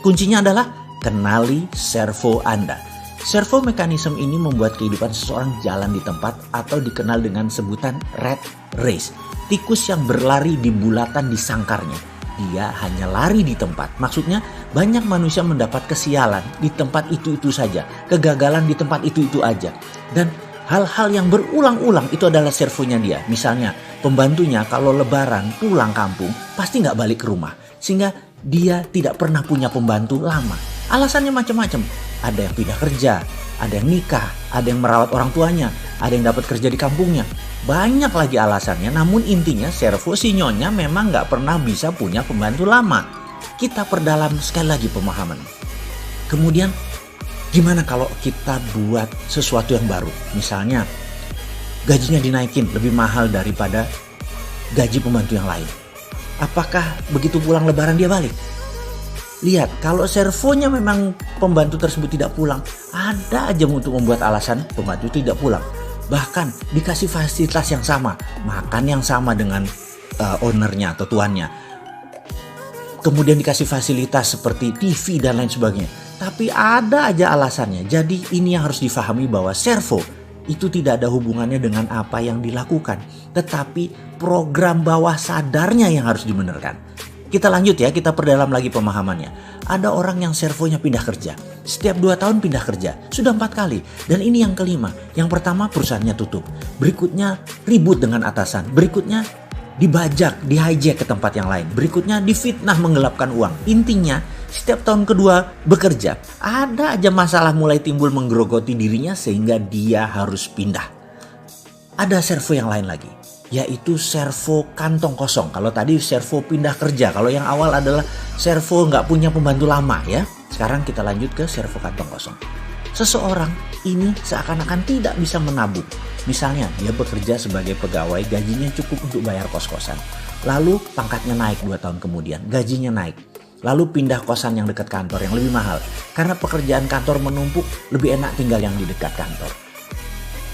Kuncinya adalah kenali servo Anda. Servo mekanisme ini membuat kehidupan seseorang jalan di tempat atau dikenal dengan sebutan rat race. Tikus yang berlari di bulatan di sangkarnya. Dia hanya lari di tempat. Maksudnya banyak manusia mendapat kesialan di tempat itu-itu saja. Kegagalan di tempat itu-itu aja. Dan hal-hal yang berulang-ulang itu adalah servonya dia. Misalnya pembantunya kalau lebaran pulang kampung pasti gak balik ke rumah. Sehingga dia tidak pernah punya pembantu lama. Alasannya macam-macam. Ada yang pindah kerja, ada yang nikah, ada yang merawat orang tuanya, ada yang dapat kerja di kampungnya. Banyak lagi alasannya, namun intinya servo si nyonya memang gak pernah bisa punya pembantu lama. Kita perdalam sekali lagi pemahaman. Kemudian gimana kalau kita buat sesuatu yang baru? Misalnya gajinya dinaikin lebih mahal daripada gaji pembantu yang lain. Apakah begitu pulang lebaran dia balik? Lihat, kalau servonya memang pembantu tersebut tidak pulang, ada aja untuk membuat alasan pembantu tidak pulang. Bahkan dikasih fasilitas yang sama, makan yang sama dengan ownernya atau tuannya. Kemudian dikasih fasilitas seperti TV dan lain sebagainya. Tapi ada aja alasannya. Jadi ini yang harus difahami bahwa servo itu tidak ada hubungannya dengan apa yang dilakukan. Tetapi program bawah sadarnya yang harus dibenarkan. Kita lanjut ya, kita perdalam lagi pemahamannya. Ada orang yang servonya pindah kerja. Setiap 2 tahun pindah kerja. Sudah 4 kali. Dan ini yang kelima. Yang pertama perusahaannya tutup. Berikutnya ribut dengan atasan. Berikutnya dibajak, di-hijack ke tempat yang lain. Berikutnya difitnah menggelapkan uang. Intinya setiap tahun kedua bekerja. Ada aja masalah mulai timbul menggerogoti dirinya sehingga dia harus pindah. Ada servo yang lain lagi, yaitu servo kantong kosong. Kalau tadi servo pindah kerja, kalau yang awal adalah servo nggak punya pembantu lama ya. Sekarang kita lanjut ke servo kantong kosong. Seseorang ini seakan-akan tidak bisa menabung. Misalnya dia bekerja sebagai pegawai, gajinya cukup untuk bayar kos-kosan. Lalu pangkatnya naik 2 tahun kemudian, gajinya naik. Lalu pindah kosan yang dekat kantor yang lebih mahal. Karena pekerjaan kantor menumpuk, lebih enak tinggal yang di dekat kantor.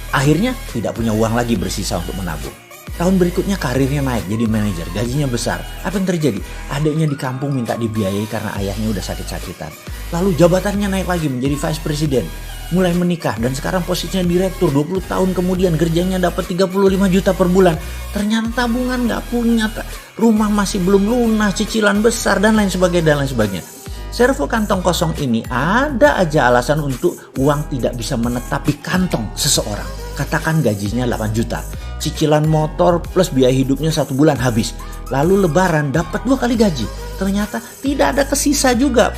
Akhirnya tidak punya uang lagi bersisa untuk menabung. Tahun berikutnya karirnya naik jadi manajer, gajinya besar. Apa yang terjadi? Adiknya di kampung minta dibiayai karena ayahnya udah sakit-sakitan. Lalu jabatannya naik lagi menjadi vice president. Mulai menikah dan sekarang posisinya direktur. 20 tahun kemudian kerjanya dapat 35 juta per bulan. Ternyata tabungan gak punya, rumah masih belum lunas, cicilan besar dan lain sebagainya dan lain sebagainya. Servo kantong kosong ini ada aja alasan untuk uang tidak bisa menetap di kantong seseorang. Katakan gajinya 8 juta. Cicilan motor plus biaya hidupnya 1 bulan habis. Lalu lebaran dapat 2 kali gaji. Ternyata tidak ada kesisa juga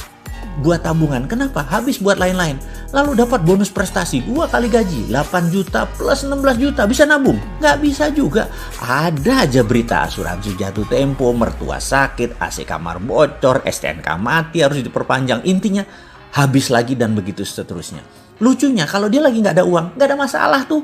buat tabungan. Kenapa? Habis buat lain-lain. Lalu dapat bonus prestasi 2 kali gaji, 8 juta plus 16 juta. Bisa nabung? Nggak bisa juga. Ada aja berita asuransi jatuh tempo, mertua sakit, AC kamar bocor, STNK mati harus diperpanjang. Intinya habis lagi dan begitu seterusnya. Lucunya kalau dia lagi nggak ada uang, nggak ada masalah tuh.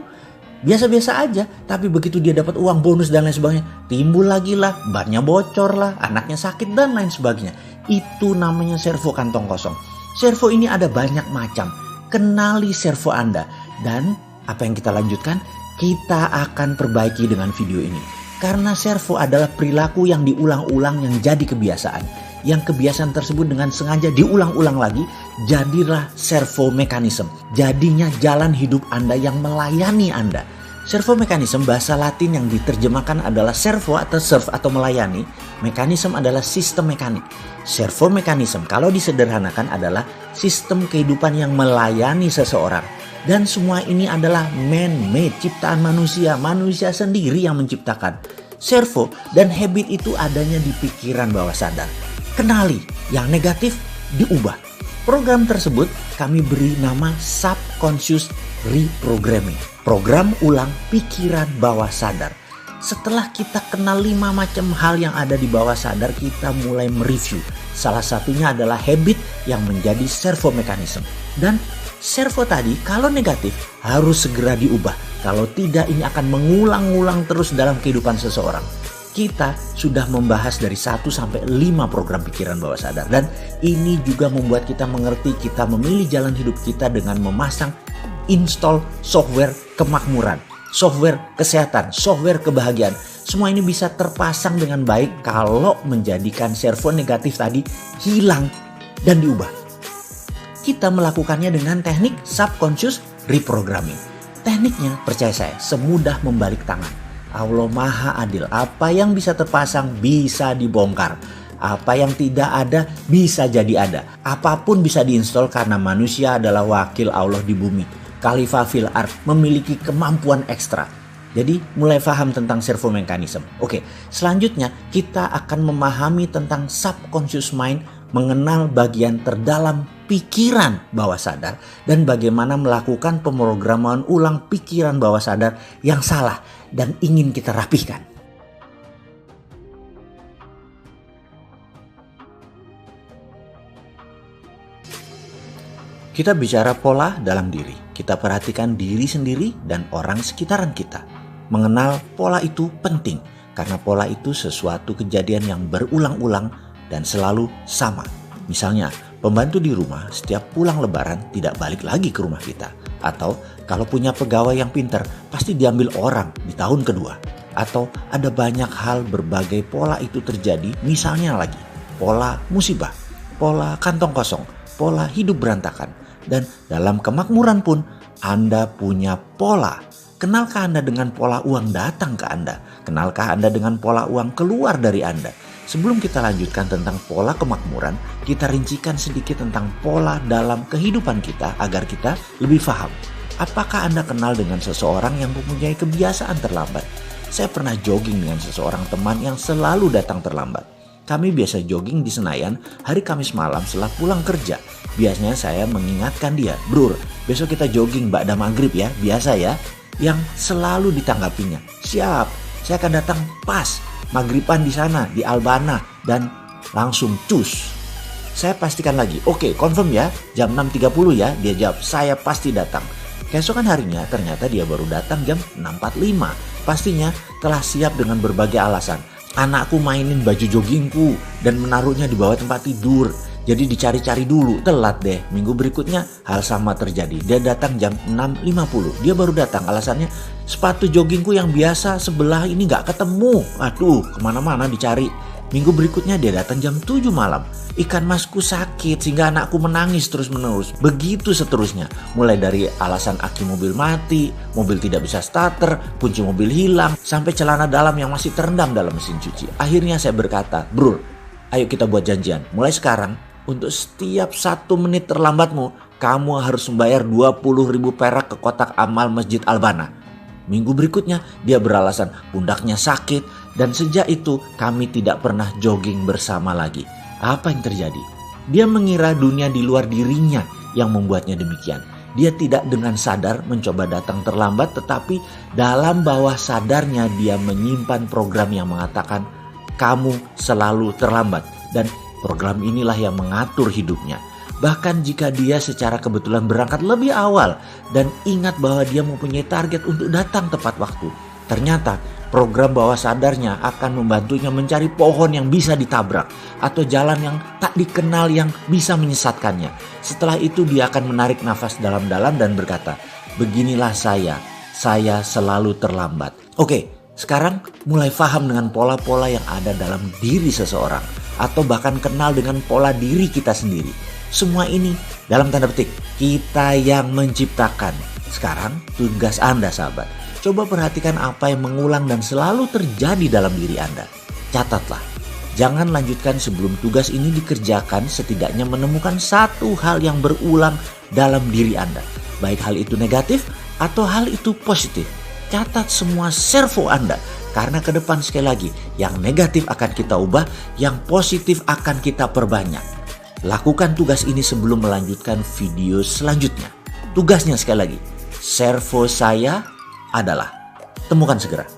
Biasa-biasa aja, tapi begitu dia dapat uang bonus dan lain sebagainya, timbul lagi lah, bannya bocor lah, anaknya sakit dan lain sebagainya. Itu namanya servo kantong kosong. Servo ini ada banyak macam. Kenali servo Anda. Dan apa yang kita lanjutkan? Kita akan perbaiki dengan video ini. Karena servo adalah perilaku yang diulang-ulang yang jadi kebiasaan. Yang kebiasaan tersebut dengan sengaja diulang-ulang lagi, jadilah servo mekanisme. Jadinya jalan hidup Anda yang melayani Anda. Servo mekanisme bahasa Latin yang diterjemahkan adalah servo atau serve atau melayani. Mekanisme adalah sistem mekanik. Servo mekanisme kalau disederhanakan adalah sistem kehidupan yang melayani seseorang. Dan semua ini adalah man-made, ciptaan manusia. Manusia sendiri yang menciptakan. Servo dan habit itu adanya di pikiran bawah sadar. Kenali, yang negatif diubah. Program tersebut kami beri nama subconscious reprogramming. Program ulang pikiran bawah sadar. Setelah kita kenal 5 macam hal yang ada di bawah sadar, kita mulai mereview. Salah satunya adalah habit yang menjadi servo mekanisme. Dan servo tadi kalau negatif harus segera diubah. Kalau tidak ini akan mengulang-ulang terus dalam kehidupan seseorang. Kita sudah membahas dari 1 sampai 5 program pikiran bawah sadar. Dan ini juga membuat kita mengerti kita memilih jalan hidup kita dengan memasang install software kemakmuran, software kesehatan, software kebahagiaan. Semua ini bisa terpasang dengan baik kalau menjadikan servo negatif tadi hilang dan diubah. Kita melakukannya dengan teknik subconscious reprogramming. Tekniknya percaya saya semudah membalik tangan. Allah Maha Adil. Apa yang bisa terpasang bisa dibongkar. Apa yang tidak ada bisa jadi ada. Apapun bisa diinstal karena manusia adalah wakil Allah di bumi. Khalifah fil ard, memiliki kemampuan ekstra. Jadi mulai paham tentang servo mekanisme. Oke, selanjutnya kita akan memahami tentang subconscious mind, mengenal bagian terdalam pikiran bawah sadar dan bagaimana melakukan pemrograman ulang pikiran bawah sadar yang salah dan ingin kita rapihkan. Kita bicara pola dalam diri. Kita perhatikan diri sendiri dan orang sekitaran kita. Mengenal pola itu penting karena pola itu sesuatu kejadian yang berulang-ulang dan selalu sama. Misalnya, pembantu di rumah setiap pulang lebaran tidak balik lagi ke rumah kita. Atau kalau punya pegawai yang pintar pasti diambil orang di tahun kedua. Atau ada banyak hal berbagai pola itu terjadi, misalnya lagi pola musibah, pola kantong kosong, pola hidup berantakan. Dan dalam kemakmuran pun Anda punya pola. Kenalkah Anda dengan pola uang datang ke Anda? Kenalkah Anda dengan pola uang keluar dari Anda? Sebelum kita lanjutkan tentang pola kemakmuran, kita rincikan sedikit tentang pola dalam kehidupan kita agar kita lebih paham. Apakah Anda kenal dengan seseorang yang mempunyai kebiasaan terlambat? Saya pernah jogging dengan seseorang teman yang selalu datang terlambat. Kami biasa jogging di Senayan hari Kamis malam setelah pulang kerja. Biasanya saya mengingatkan dia, "Bro, besok kita jogging ba'da maghrib ya, biasa ya." Yang selalu ditanggapinya, "Siap, saya akan datang pas maghriban di sana, di Albana." Dan langsung cus. Saya pastikan lagi, "Oke, confirm ya, jam 6.30 ya." Dia jawab, "Saya pasti datang." Keesokan harinya ternyata dia baru datang jam 6.45. Pastinya telah siap dengan berbagai alasan. "Anakku mainin baju joggingku dan menaruhnya di bawah tempat tidur. Jadi dicari-cari dulu, telat deh." Minggu berikutnya hal sama terjadi. Dia datang jam 6.50. Dia baru datang, alasannya sepatu joggingku yang biasa sebelah ini gak ketemu. Aduh, kemana-mana dicari. Minggu berikutnya dia datang jam 7 malam. "Ikan masku sakit sehingga anakku menangis terus-menerus." Begitu seterusnya. Mulai dari alasan aki mobil mati, mobil tidak bisa starter, kunci mobil hilang, sampai celana dalam yang masih terendam dalam mesin cuci. Akhirnya saya berkata, "Bro, ayo kita buat janjian. Mulai sekarang, untuk setiap 1 menit terlambatmu, kamu harus membayar 20.000 perak ke kotak amal Masjid Albana." Minggu berikutnya dia beralasan pundaknya sakit Dan sejak itu kami tidak pernah jogging bersama lagi. Apa yang terjadi? Dia mengira dunia di luar dirinya yang membuatnya demikian. Dia tidak dengan sadar mencoba datang terlambat, tetapi dalam bawah sadarnya dia menyimpan program yang mengatakan kamu selalu terlambat. Dan program inilah yang mengatur hidupnya. Bahkan jika dia secara kebetulan berangkat lebih awal dan ingat bahwa dia mempunyai target untuk datang tepat waktu, ternyata program bawah sadarnya akan membantunya mencari pohon yang bisa ditabrak atau jalan yang tak dikenal yang bisa menyesatkannya. Setelah itu dia akan menarik nafas dalam-dalam dan berkata, beginilah saya selalu terlambat. Oke, sekarang mulai paham dengan pola-pola yang ada dalam diri seseorang atau bahkan kenal dengan pola diri kita sendiri. Semua ini dalam tanda petik kita yang menciptakan. Sekarang tugas Anda sahabat. Coba perhatikan apa yang mengulang dan selalu terjadi dalam diri Anda. Catatlah. Jangan lanjutkan sebelum tugas ini dikerjakan, setidaknya menemukan satu hal yang berulang dalam diri Anda. Baik hal itu negatif atau hal itu positif. Catat semua servo Anda. Karena ke depan sekali lagi, yang negatif akan kita ubah, yang positif akan kita perbanyak. Lakukan tugas ini sebelum melanjutkan video selanjutnya. Tugasnya sekali lagi, servo saya adalah, temukan segera.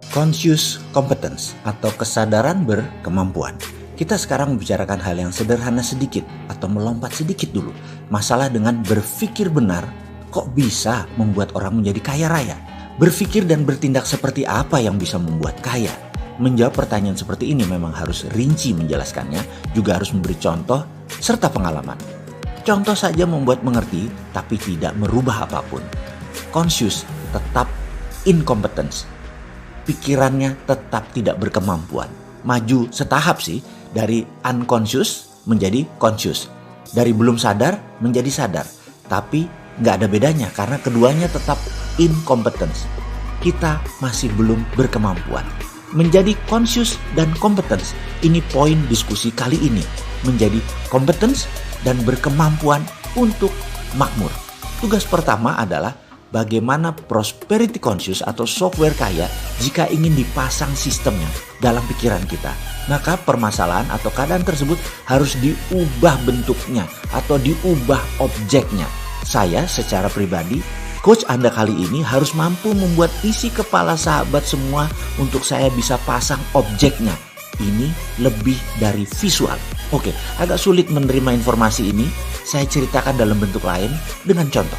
Conscious competence atau kesadaran berkemampuan. Kita sekarang membicarakan hal yang sederhana sedikit atau melompat sedikit dulu. Masalah dengan berpikir benar kok bisa membuat orang menjadi kaya raya. Berpikir dan bertindak seperti apa yang bisa membuat kaya? Menjawab pertanyaan seperti ini memang harus rinci menjelaskannya, juga harus memberi contoh serta pengalaman. Contoh saja membuat mengerti, tapi tidak merubah apapun. Conscious tetap incompetence. Pikirannya tetap tidak berkemampuan. Maju setahap sih, dari unconscious menjadi conscious. Dari belum sadar menjadi sadar. Tapi nggak ada bedanya karena keduanya tetap incompetence. Kita masih belum berkemampuan. Menjadi conscious dan competence, ini poin diskusi kali ini. Menjadi competence dan berkemampuan untuk makmur. Tugas pertama adalah bagaimana prosperity conscious atau software kaya jika ingin dipasang sistemnya dalam pikiran kita. Maka permasalahan atau keadaan tersebut harus diubah bentuknya atau diubah objeknya. Saya secara pribadi, coach Anda kali ini harus mampu membuat isi kepala sahabat semua untuk saya bisa pasang objeknya. Ini lebih dari visual. Oke, agak sulit menerima informasi ini. Saya ceritakan dalam bentuk lain dengan contoh.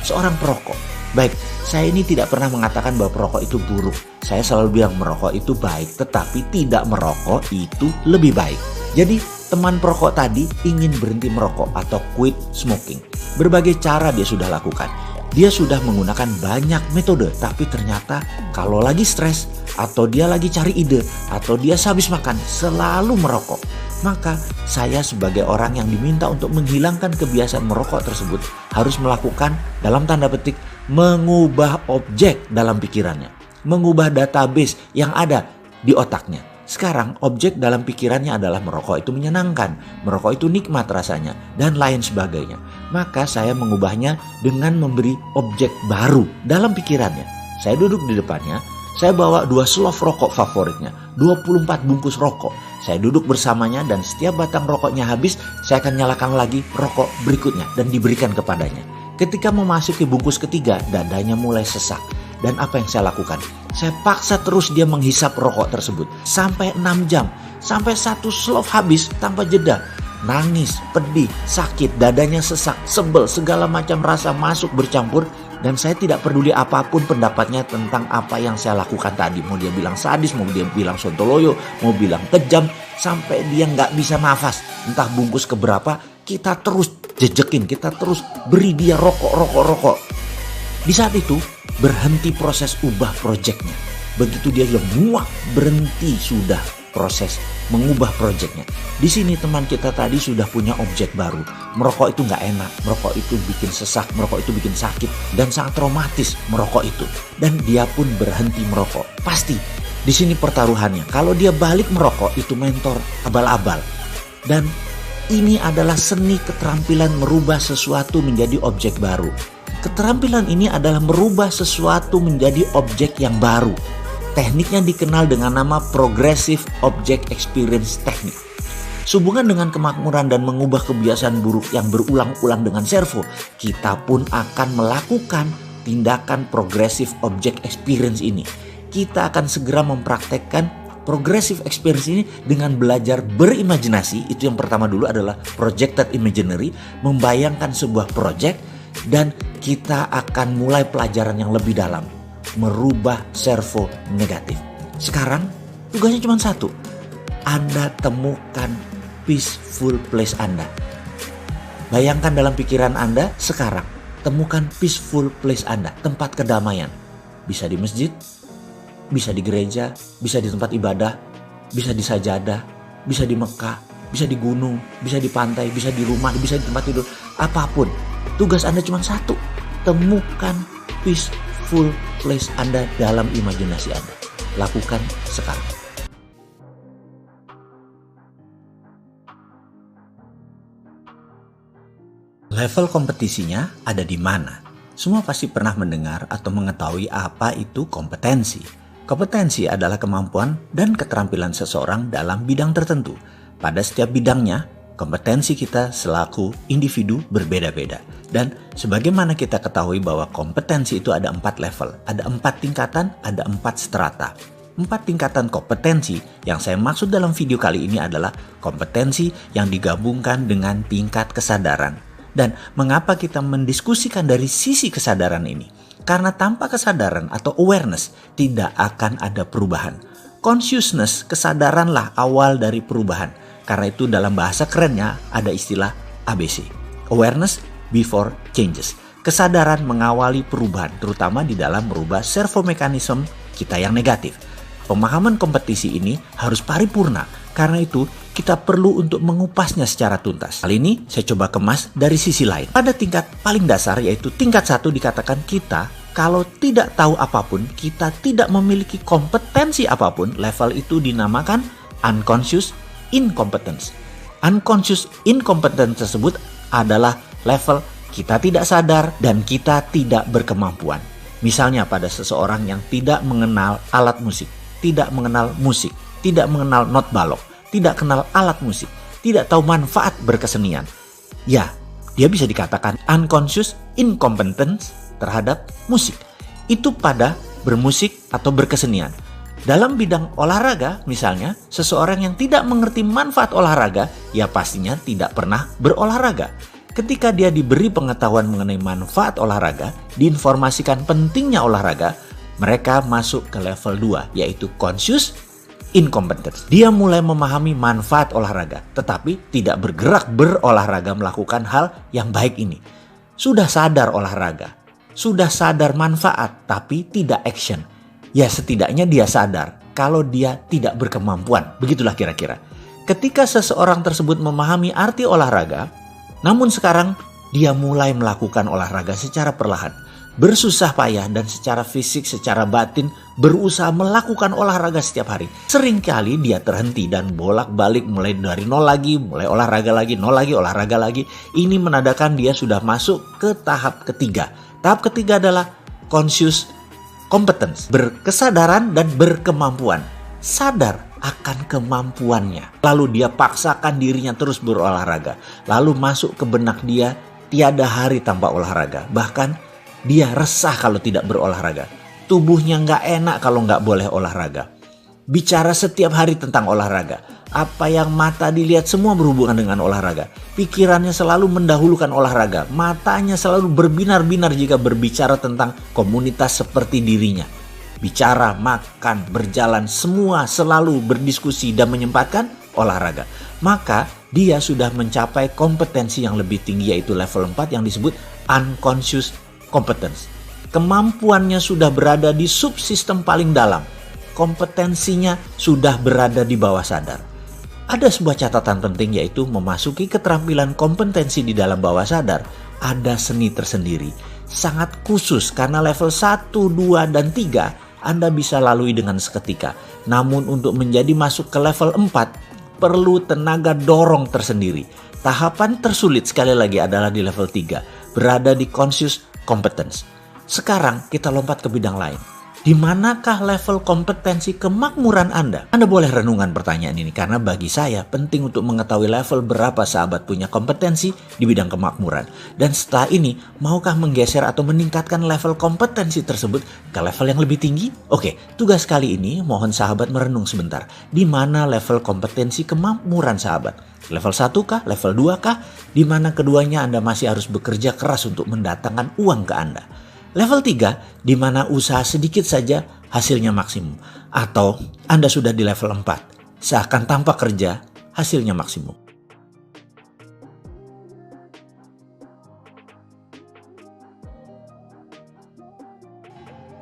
Seorang perokok. Baik, saya ini tidak pernah mengatakan bahwa perokok itu buruk. Saya selalu bilang merokok itu baik, tetapi tidak merokok itu lebih baik. Jadi teman perokok tadi ingin berhenti merokok atau quit smoking. Berbagai cara dia sudah lakukan. Dia sudah menggunakan banyak metode, tapi ternyata kalau lagi stres atau dia lagi cari ide atau dia sehabis makan selalu merokok. Maka saya sebagai orang yang diminta untuk menghilangkan kebiasaan merokok tersebut harus melakukan dalam tanda petik mengubah objek dalam pikirannya, mengubah database yang ada di otaknya. Sekarang objek dalam pikirannya adalah merokok itu menyenangkan, merokok itu nikmat rasanya, dan lain sebagainya. Maka saya mengubahnya dengan memberi objek baru dalam pikirannya. Saya duduk di depannya, saya bawa 2 slof rokok favoritnya, 24 bungkus rokok. Saya duduk bersamanya dan setiap batang rokoknya habis, saya akan nyalakan lagi rokok berikutnya dan diberikan kepadanya. Ketika memasuki bungkus ketiga, dadanya mulai sesak. Dan apa yang saya lakukan? Saya paksa terus dia menghisap rokok tersebut sampai 6 jam. Sampai 1 slof habis tanpa jeda. Nangis, pedih, sakit, dadanya sesak, sebel, segala macam rasa masuk bercampur. Dan saya tidak peduli apapun pendapatnya tentang apa yang saya lakukan tadi. Mau dia bilang sadis, mau dia bilang sontoloyo, mau bilang kejam. Sampai dia nggak bisa nafas. Entah bungkus keberapa, kita terus jejekin, kita terus beri dia rokok. Di saat itu berhenti proses ubah proyeknya. Begitu dia bilang muak, berhenti sudah proses mengubah proyeknya. Di sini teman kita tadi sudah punya objek baru. Merokok itu nggak enak, merokok itu bikin sesak, merokok itu bikin sakit dan sangat traumatis merokok itu. Dan dia pun berhenti merokok. Pasti di sini pertaruhannya. Kalau dia balik merokok itu mentor abal-abal. Dan Ini adalah seni keterampilan merubah sesuatu menjadi objek baru. Keterampilan ini adalah merubah sesuatu menjadi objek yang baru. Tekniknya dikenal dengan nama Progressive Object Experience Technique. Sehubungan dengan kemakmuran dan mengubah kebiasaan buruk yang berulang-ulang dengan servo, kita pun akan melakukan tindakan Progressive Object Experience ini. Kita akan segera mempraktekkan Progressive experience ini dengan belajar berimajinasi. Itu yang pertama dulu adalah projected imaginary, membayangkan sebuah project, dan kita akan mulai pelajaran yang lebih dalam, merubah servo negatif. Sekarang tugasnya cuma satu, Anda temukan peaceful place Anda. Bayangkan dalam pikiran Anda sekarang, temukan peaceful place Anda, tempat kedamaian. Bisa di masjid, bisa di gereja, bisa di tempat ibadah, bisa di sajadah, bisa di Mekah, bisa di gunung, bisa di pantai, bisa di rumah, bisa di tempat tidur, apapun. Tugas Anda cuma satu, temukan peaceful place Anda dalam imajinasi Anda. Lakukan sekarang. Level kompetisinya ada di mana? Semua pasti pernah mendengar atau mengetahui apa itu kompetensi. Kompetensi adalah kemampuan dan keterampilan seseorang dalam bidang tertentu. Pada setiap bidangnya, kompetensi kita selaku individu berbeda-beda. Dan sebagaimana kita ketahui bahwa kompetensi itu ada 4 level, ada 4 tingkatan, ada 4 strata. 4 tingkatan kompetensi yang saya maksud dalam video kali ini adalah kompetensi yang digabungkan dengan tingkat kesadaran. Dan mengapa kita mendiskusikan dari sisi kesadaran ini? Karena tanpa kesadaran atau awareness tidak akan ada perubahan. Consciousness, kesadaranlah awal dari perubahan. Karena itu dalam bahasa kerennya ada istilah ABC. Awareness before changes. Kesadaran mengawali perubahan, terutama di dalam merubah servo mekanisme kita yang negatif. Pemahaman kompetisi ini harus paripurna. Karena itu kita perlu untuk mengupasnya secara tuntas. Kali ini saya coba kemas dari sisi lain. Pada tingkat paling dasar yaitu tingkat 1 dikatakan kita kalau tidak tahu apapun, kita tidak memiliki kompetensi apapun, level itu dinamakan unconscious incompetence. Unconscious incompetence tersebut adalah level kita tidak sadar dan kita tidak berkemampuan. Misalnya pada seseorang yang tidak mengenal alat musik, tidak mengenal musik, tidak mengenal not balok, tidak kenal alat musik, tidak tahu manfaat berkesenian. Ya, dia bisa dikatakan unconscious incompetence terhadap musik. Itu pada bermusik atau berkesenian. Dalam bidang olahraga misalnya, seseorang yang tidak mengerti manfaat olahraga, ya pastinya tidak pernah berolahraga. Ketika dia diberi pengetahuan mengenai manfaat olahraga, diinformasikan pentingnya olahraga, mereka masuk ke level 2, yaitu conscious incompetence. Dia mulai memahami manfaat olahraga, tetapi tidak bergerak berolahraga melakukan hal yang baik ini. Sudah sadar olahraga, sudah sadar manfaat, tapi tidak action. Ya setidaknya dia sadar kalau dia tidak berkemampuan. Begitulah kira-kira. Ketika seseorang tersebut memahami arti olahraga, namun sekarang dia mulai melakukan olahraga secara perlahan. Bersusah payah dan secara fisik, secara batin berusaha melakukan olahraga setiap hari. Seringkali dia terhenti dan bolak-balik mulai dari nol lagi, mulai olahraga lagi, nol lagi, olahraga lagi. Ini menandakan dia sudah masuk ke tahap ketiga. Tahap ketiga adalah conscious competence, berkesadaran dan berkemampuan. Sadar akan kemampuannya. Lalu dia paksakan dirinya terus berolahraga. Lalu masuk ke benak dia tiada hari tanpa olahraga. Bahkan dia resah kalau tidak berolahraga. Tubuhnya nggak enak kalau nggak boleh olahraga. Bicara setiap hari tentang olahraga. Apa yang mata dilihat semua berhubungan dengan olahraga. Pikirannya selalu mendahulukan olahraga. Matanya selalu berbinar-binar jika berbicara tentang komunitas seperti dirinya. Bicara, makan, berjalan, semua selalu berdiskusi dan menyempatkan olahraga. Maka dia sudah mencapai kompetensi yang lebih tinggi yaitu level 4 yang disebut unconscious competence. Kemampuannya sudah berada di subsistem paling dalam. Kompetensinya sudah berada di bawah sadar. Ada sebuah catatan penting yaitu memasuki keterampilan kompetensi di dalam bawah sadar. Ada seni tersendiri. Sangat khusus karena level 1, 2, dan 3 Anda bisa lalui dengan seketika. Namun untuk menjadi masuk ke level 4 perlu tenaga dorong tersendiri. Tahapan tersulit sekali lagi adalah di level 3, berada di conscious competence. Sekarang kita lompat ke bidang lain. Di manakah level kompetensi kemakmuran Anda? Anda boleh renungan pertanyaan ini karena bagi saya penting untuk mengetahui level berapa sahabat punya kompetensi di bidang kemakmuran. Dan setelah ini, maukah menggeser atau meningkatkan level kompetensi tersebut ke level yang lebih tinggi? Oke, tugas kali ini mohon sahabat merenung sebentar. Di mana level kompetensi kemakmuran sahabat? Level 1 kah? Level 2 kah? Di mana keduanya Anda masih harus bekerja keras untuk mendatangkan uang ke Anda. Level 3, di mana usaha sedikit saja hasilnya maksimum. Atau Anda sudah di level 4, seakan tanpa kerja hasilnya maksimum.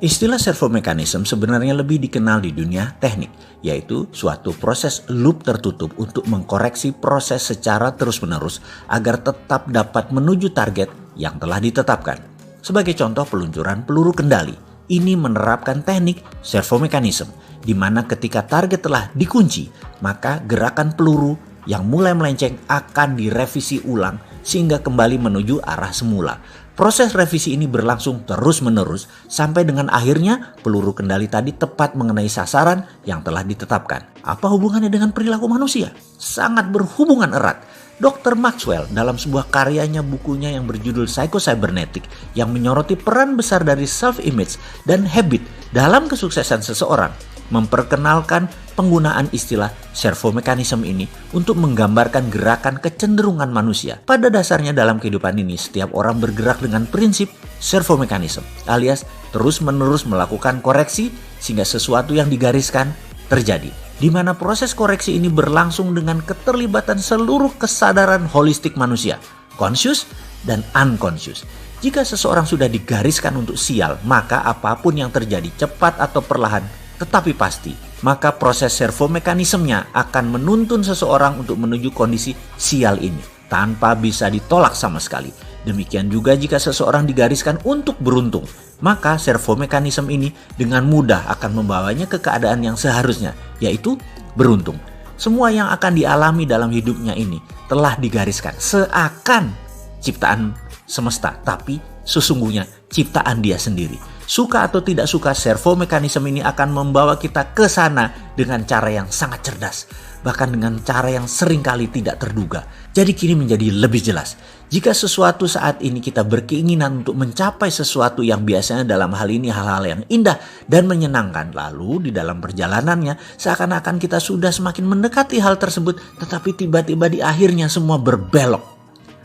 Istilah servo mechanism sebenarnya lebih dikenal di dunia teknik, yaitu suatu proses loop tertutup untuk mengkoreksi proses secara terus-menerus agar tetap dapat menuju target yang telah ditetapkan. Sebagai contoh peluncuran peluru kendali, ini menerapkan teknik servo mechanism, di mana ketika target telah dikunci, maka gerakan peluru yang mulai melenceng akan direvisi ulang sehingga kembali menuju arah semula. Proses revisi ini berlangsung terus-menerus sampai dengan akhirnya peluru kendali tadi tepat mengenai sasaran yang telah ditetapkan. Apa hubungannya dengan perilaku manusia? Sangat berhubungan erat. Dr. Maxwell dalam sebuah karyanya bukunya yang berjudul Psycho-Cybernetic yang menyoroti peran besar dari self-image dan habit dalam kesuksesan seseorang memperkenalkan penggunaan istilah servo mechanism ini untuk menggambarkan gerakan kecenderungan manusia. Pada dasarnya dalam kehidupan ini setiap orang bergerak dengan prinsip servo mechanism alias terus-menerus melakukan koreksi sehingga sesuatu yang digariskan terjadi. Di mana proses koreksi ini berlangsung dengan keterlibatan seluruh kesadaran holistik manusia, conscious dan unconscious. Jika seseorang sudah digariskan untuk sial, maka apapun yang terjadi cepat atau perlahan, tetapi pasti, maka proses servo mekanismenya akan menuntun seseorang untuk menuju kondisi sial ini, tanpa bisa ditolak sama sekali. Demikian juga jika seseorang digariskan untuk beruntung, maka servo mekanisme ini dengan mudah akan membawanya ke keadaan yang seharusnya, yaitu beruntung. Semua yang akan dialami dalam hidupnya ini telah digariskan seakan ciptaan semesta, tapi sesungguhnya ciptaan dia sendiri. Suka atau tidak suka, servo mekanisme ini akan membawa kita ke sana dengan cara yang sangat cerdas, bahkan dengan cara yang seringkali tidak terduga. Jadi kini menjadi lebih jelas. Jika sesuatu saat ini kita berkeinginan untuk mencapai sesuatu yang biasanya dalam hal ini hal-hal yang indah dan menyenangkan, lalu di dalam perjalanannya seakan-akan kita sudah semakin mendekati hal tersebut, tetapi tiba-tiba di akhirnya semua berbelok.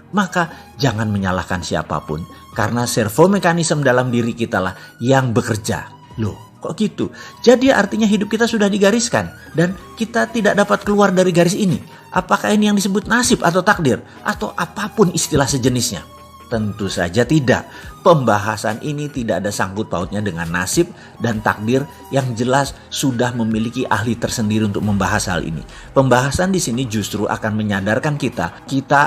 Maka jangan menyalahkan siapapun, karena servo mekanisme dalam diri kita lah yang bekerja. Loh, kok gitu? Jadi artinya hidup kita sudah digariskan dan kita tidak dapat keluar dari garis ini. Apakah ini yang disebut nasib atau takdir atau apapun istilah sejenisnya? Tentu saja tidak. Pembahasan ini tidak ada sangkut pautnya dengan nasib dan takdir yang jelas sudah memiliki ahli tersendiri untuk membahas hal ini. Pembahasan di sini justru akan menyadarkan kita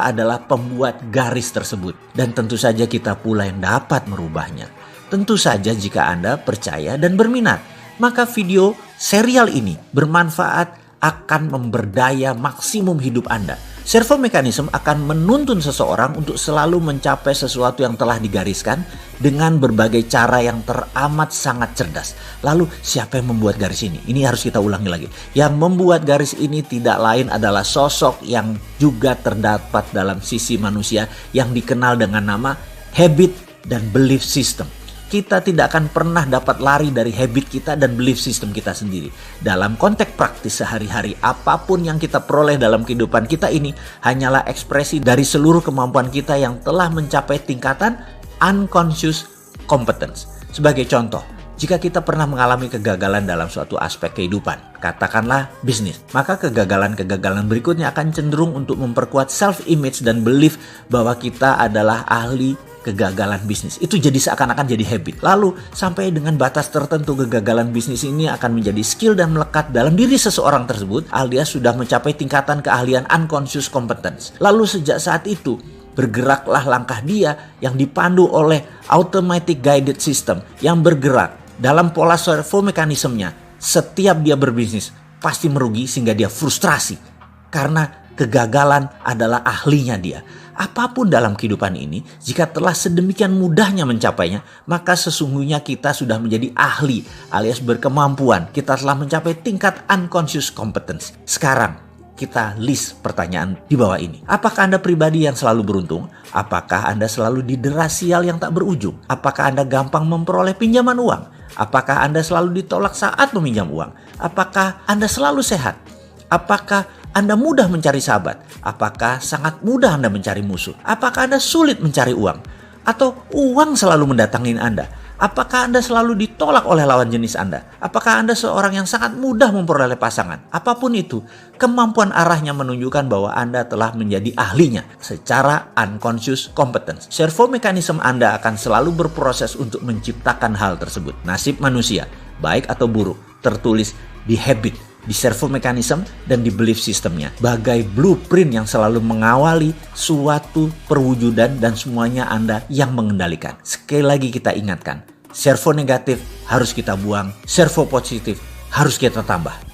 adalah pembuat garis tersebut. Dan tentu saja kita pula yang dapat merubahnya. Tentu saja jika Anda percaya dan berminat, maka video serial ini bermanfaat, akan memberdaya maksimum hidup Anda. Servo mekanisme akan menuntun seseorang untuk selalu mencapai sesuatu yang telah digariskan dengan berbagai cara yang teramat sangat cerdas. Lalu siapa yang membuat garis ini? Ini harus kita ulangi lagi. Yang membuat garis ini tidak lain adalah sosok yang juga terdapat dalam sisi manusia yang dikenal dengan nama habit dan belief system. Kita tidak akan pernah dapat lari dari habit kita dan belief system kita sendiri. Dalam konteks praktis sehari-hari, apapun yang kita peroleh dalam kehidupan kita ini hanyalah ekspresi dari seluruh kemampuan kita yang telah mencapai tingkatan unconscious competence. Sebagai contoh, jika kita pernah mengalami kegagalan dalam suatu aspek kehidupan, katakanlah bisnis, maka kegagalan-kegagalan berikutnya akan cenderung untuk memperkuat self-image dan belief bahwa kita adalah ahli kegagalan bisnis. Itu jadi seakan-akan jadi habit. Lalu sampai dengan batas tertentu kegagalan bisnis ini akan menjadi skill dan melekat dalam diri seseorang tersebut alias sudah mencapai tingkatan keahlian unconscious competence. Lalu sejak saat itu bergeraklah langkah dia yang dipandu oleh automatic guided system yang bergerak dalam pola servo mekanismenya. Setiap dia berbisnis pasti merugi sehingga dia frustrasi. karena kegagalan adalah ahlinya dia. Apapun dalam kehidupan ini, jika telah sedemikian mudahnya mencapainya, maka sesungguhnya kita sudah menjadi ahli alias berkemampuan. Kita telah mencapai tingkat unconscious competence. Sekarang, kita list pertanyaan di bawah ini. Apakah Anda pribadi yang selalu beruntung? Apakah Anda selalu didera sial yang tak berujung? Apakah Anda gampang memperoleh pinjaman uang? Apakah Anda selalu ditolak saat meminjam uang? Apakah Anda selalu sehat? Apakah Anda mudah mencari sahabat? Apakah sangat mudah Anda mencari musuh? Apakah Anda sulit mencari uang? Atau uang selalu mendatangi Anda? Apakah Anda selalu ditolak oleh lawan jenis Anda? Apakah Anda seorang yang sangat mudah memperoleh pasangan? Apapun itu, kemampuan arahnya menunjukkan bahwa Anda telah menjadi ahlinya secara unconscious competence. Servo mekanisme Anda akan selalu berproses untuk menciptakan hal tersebut. Nasib manusia, baik atau buruk, tertulis di habit, di servo mekanisme, dan di belief systemnya. Bagai blueprint yang selalu mengawali suatu perwujudan dan semuanya Anda yang mengendalikan. Sekali lagi kita ingatkan, servo negatif harus kita buang, servo positif harus kita tambah.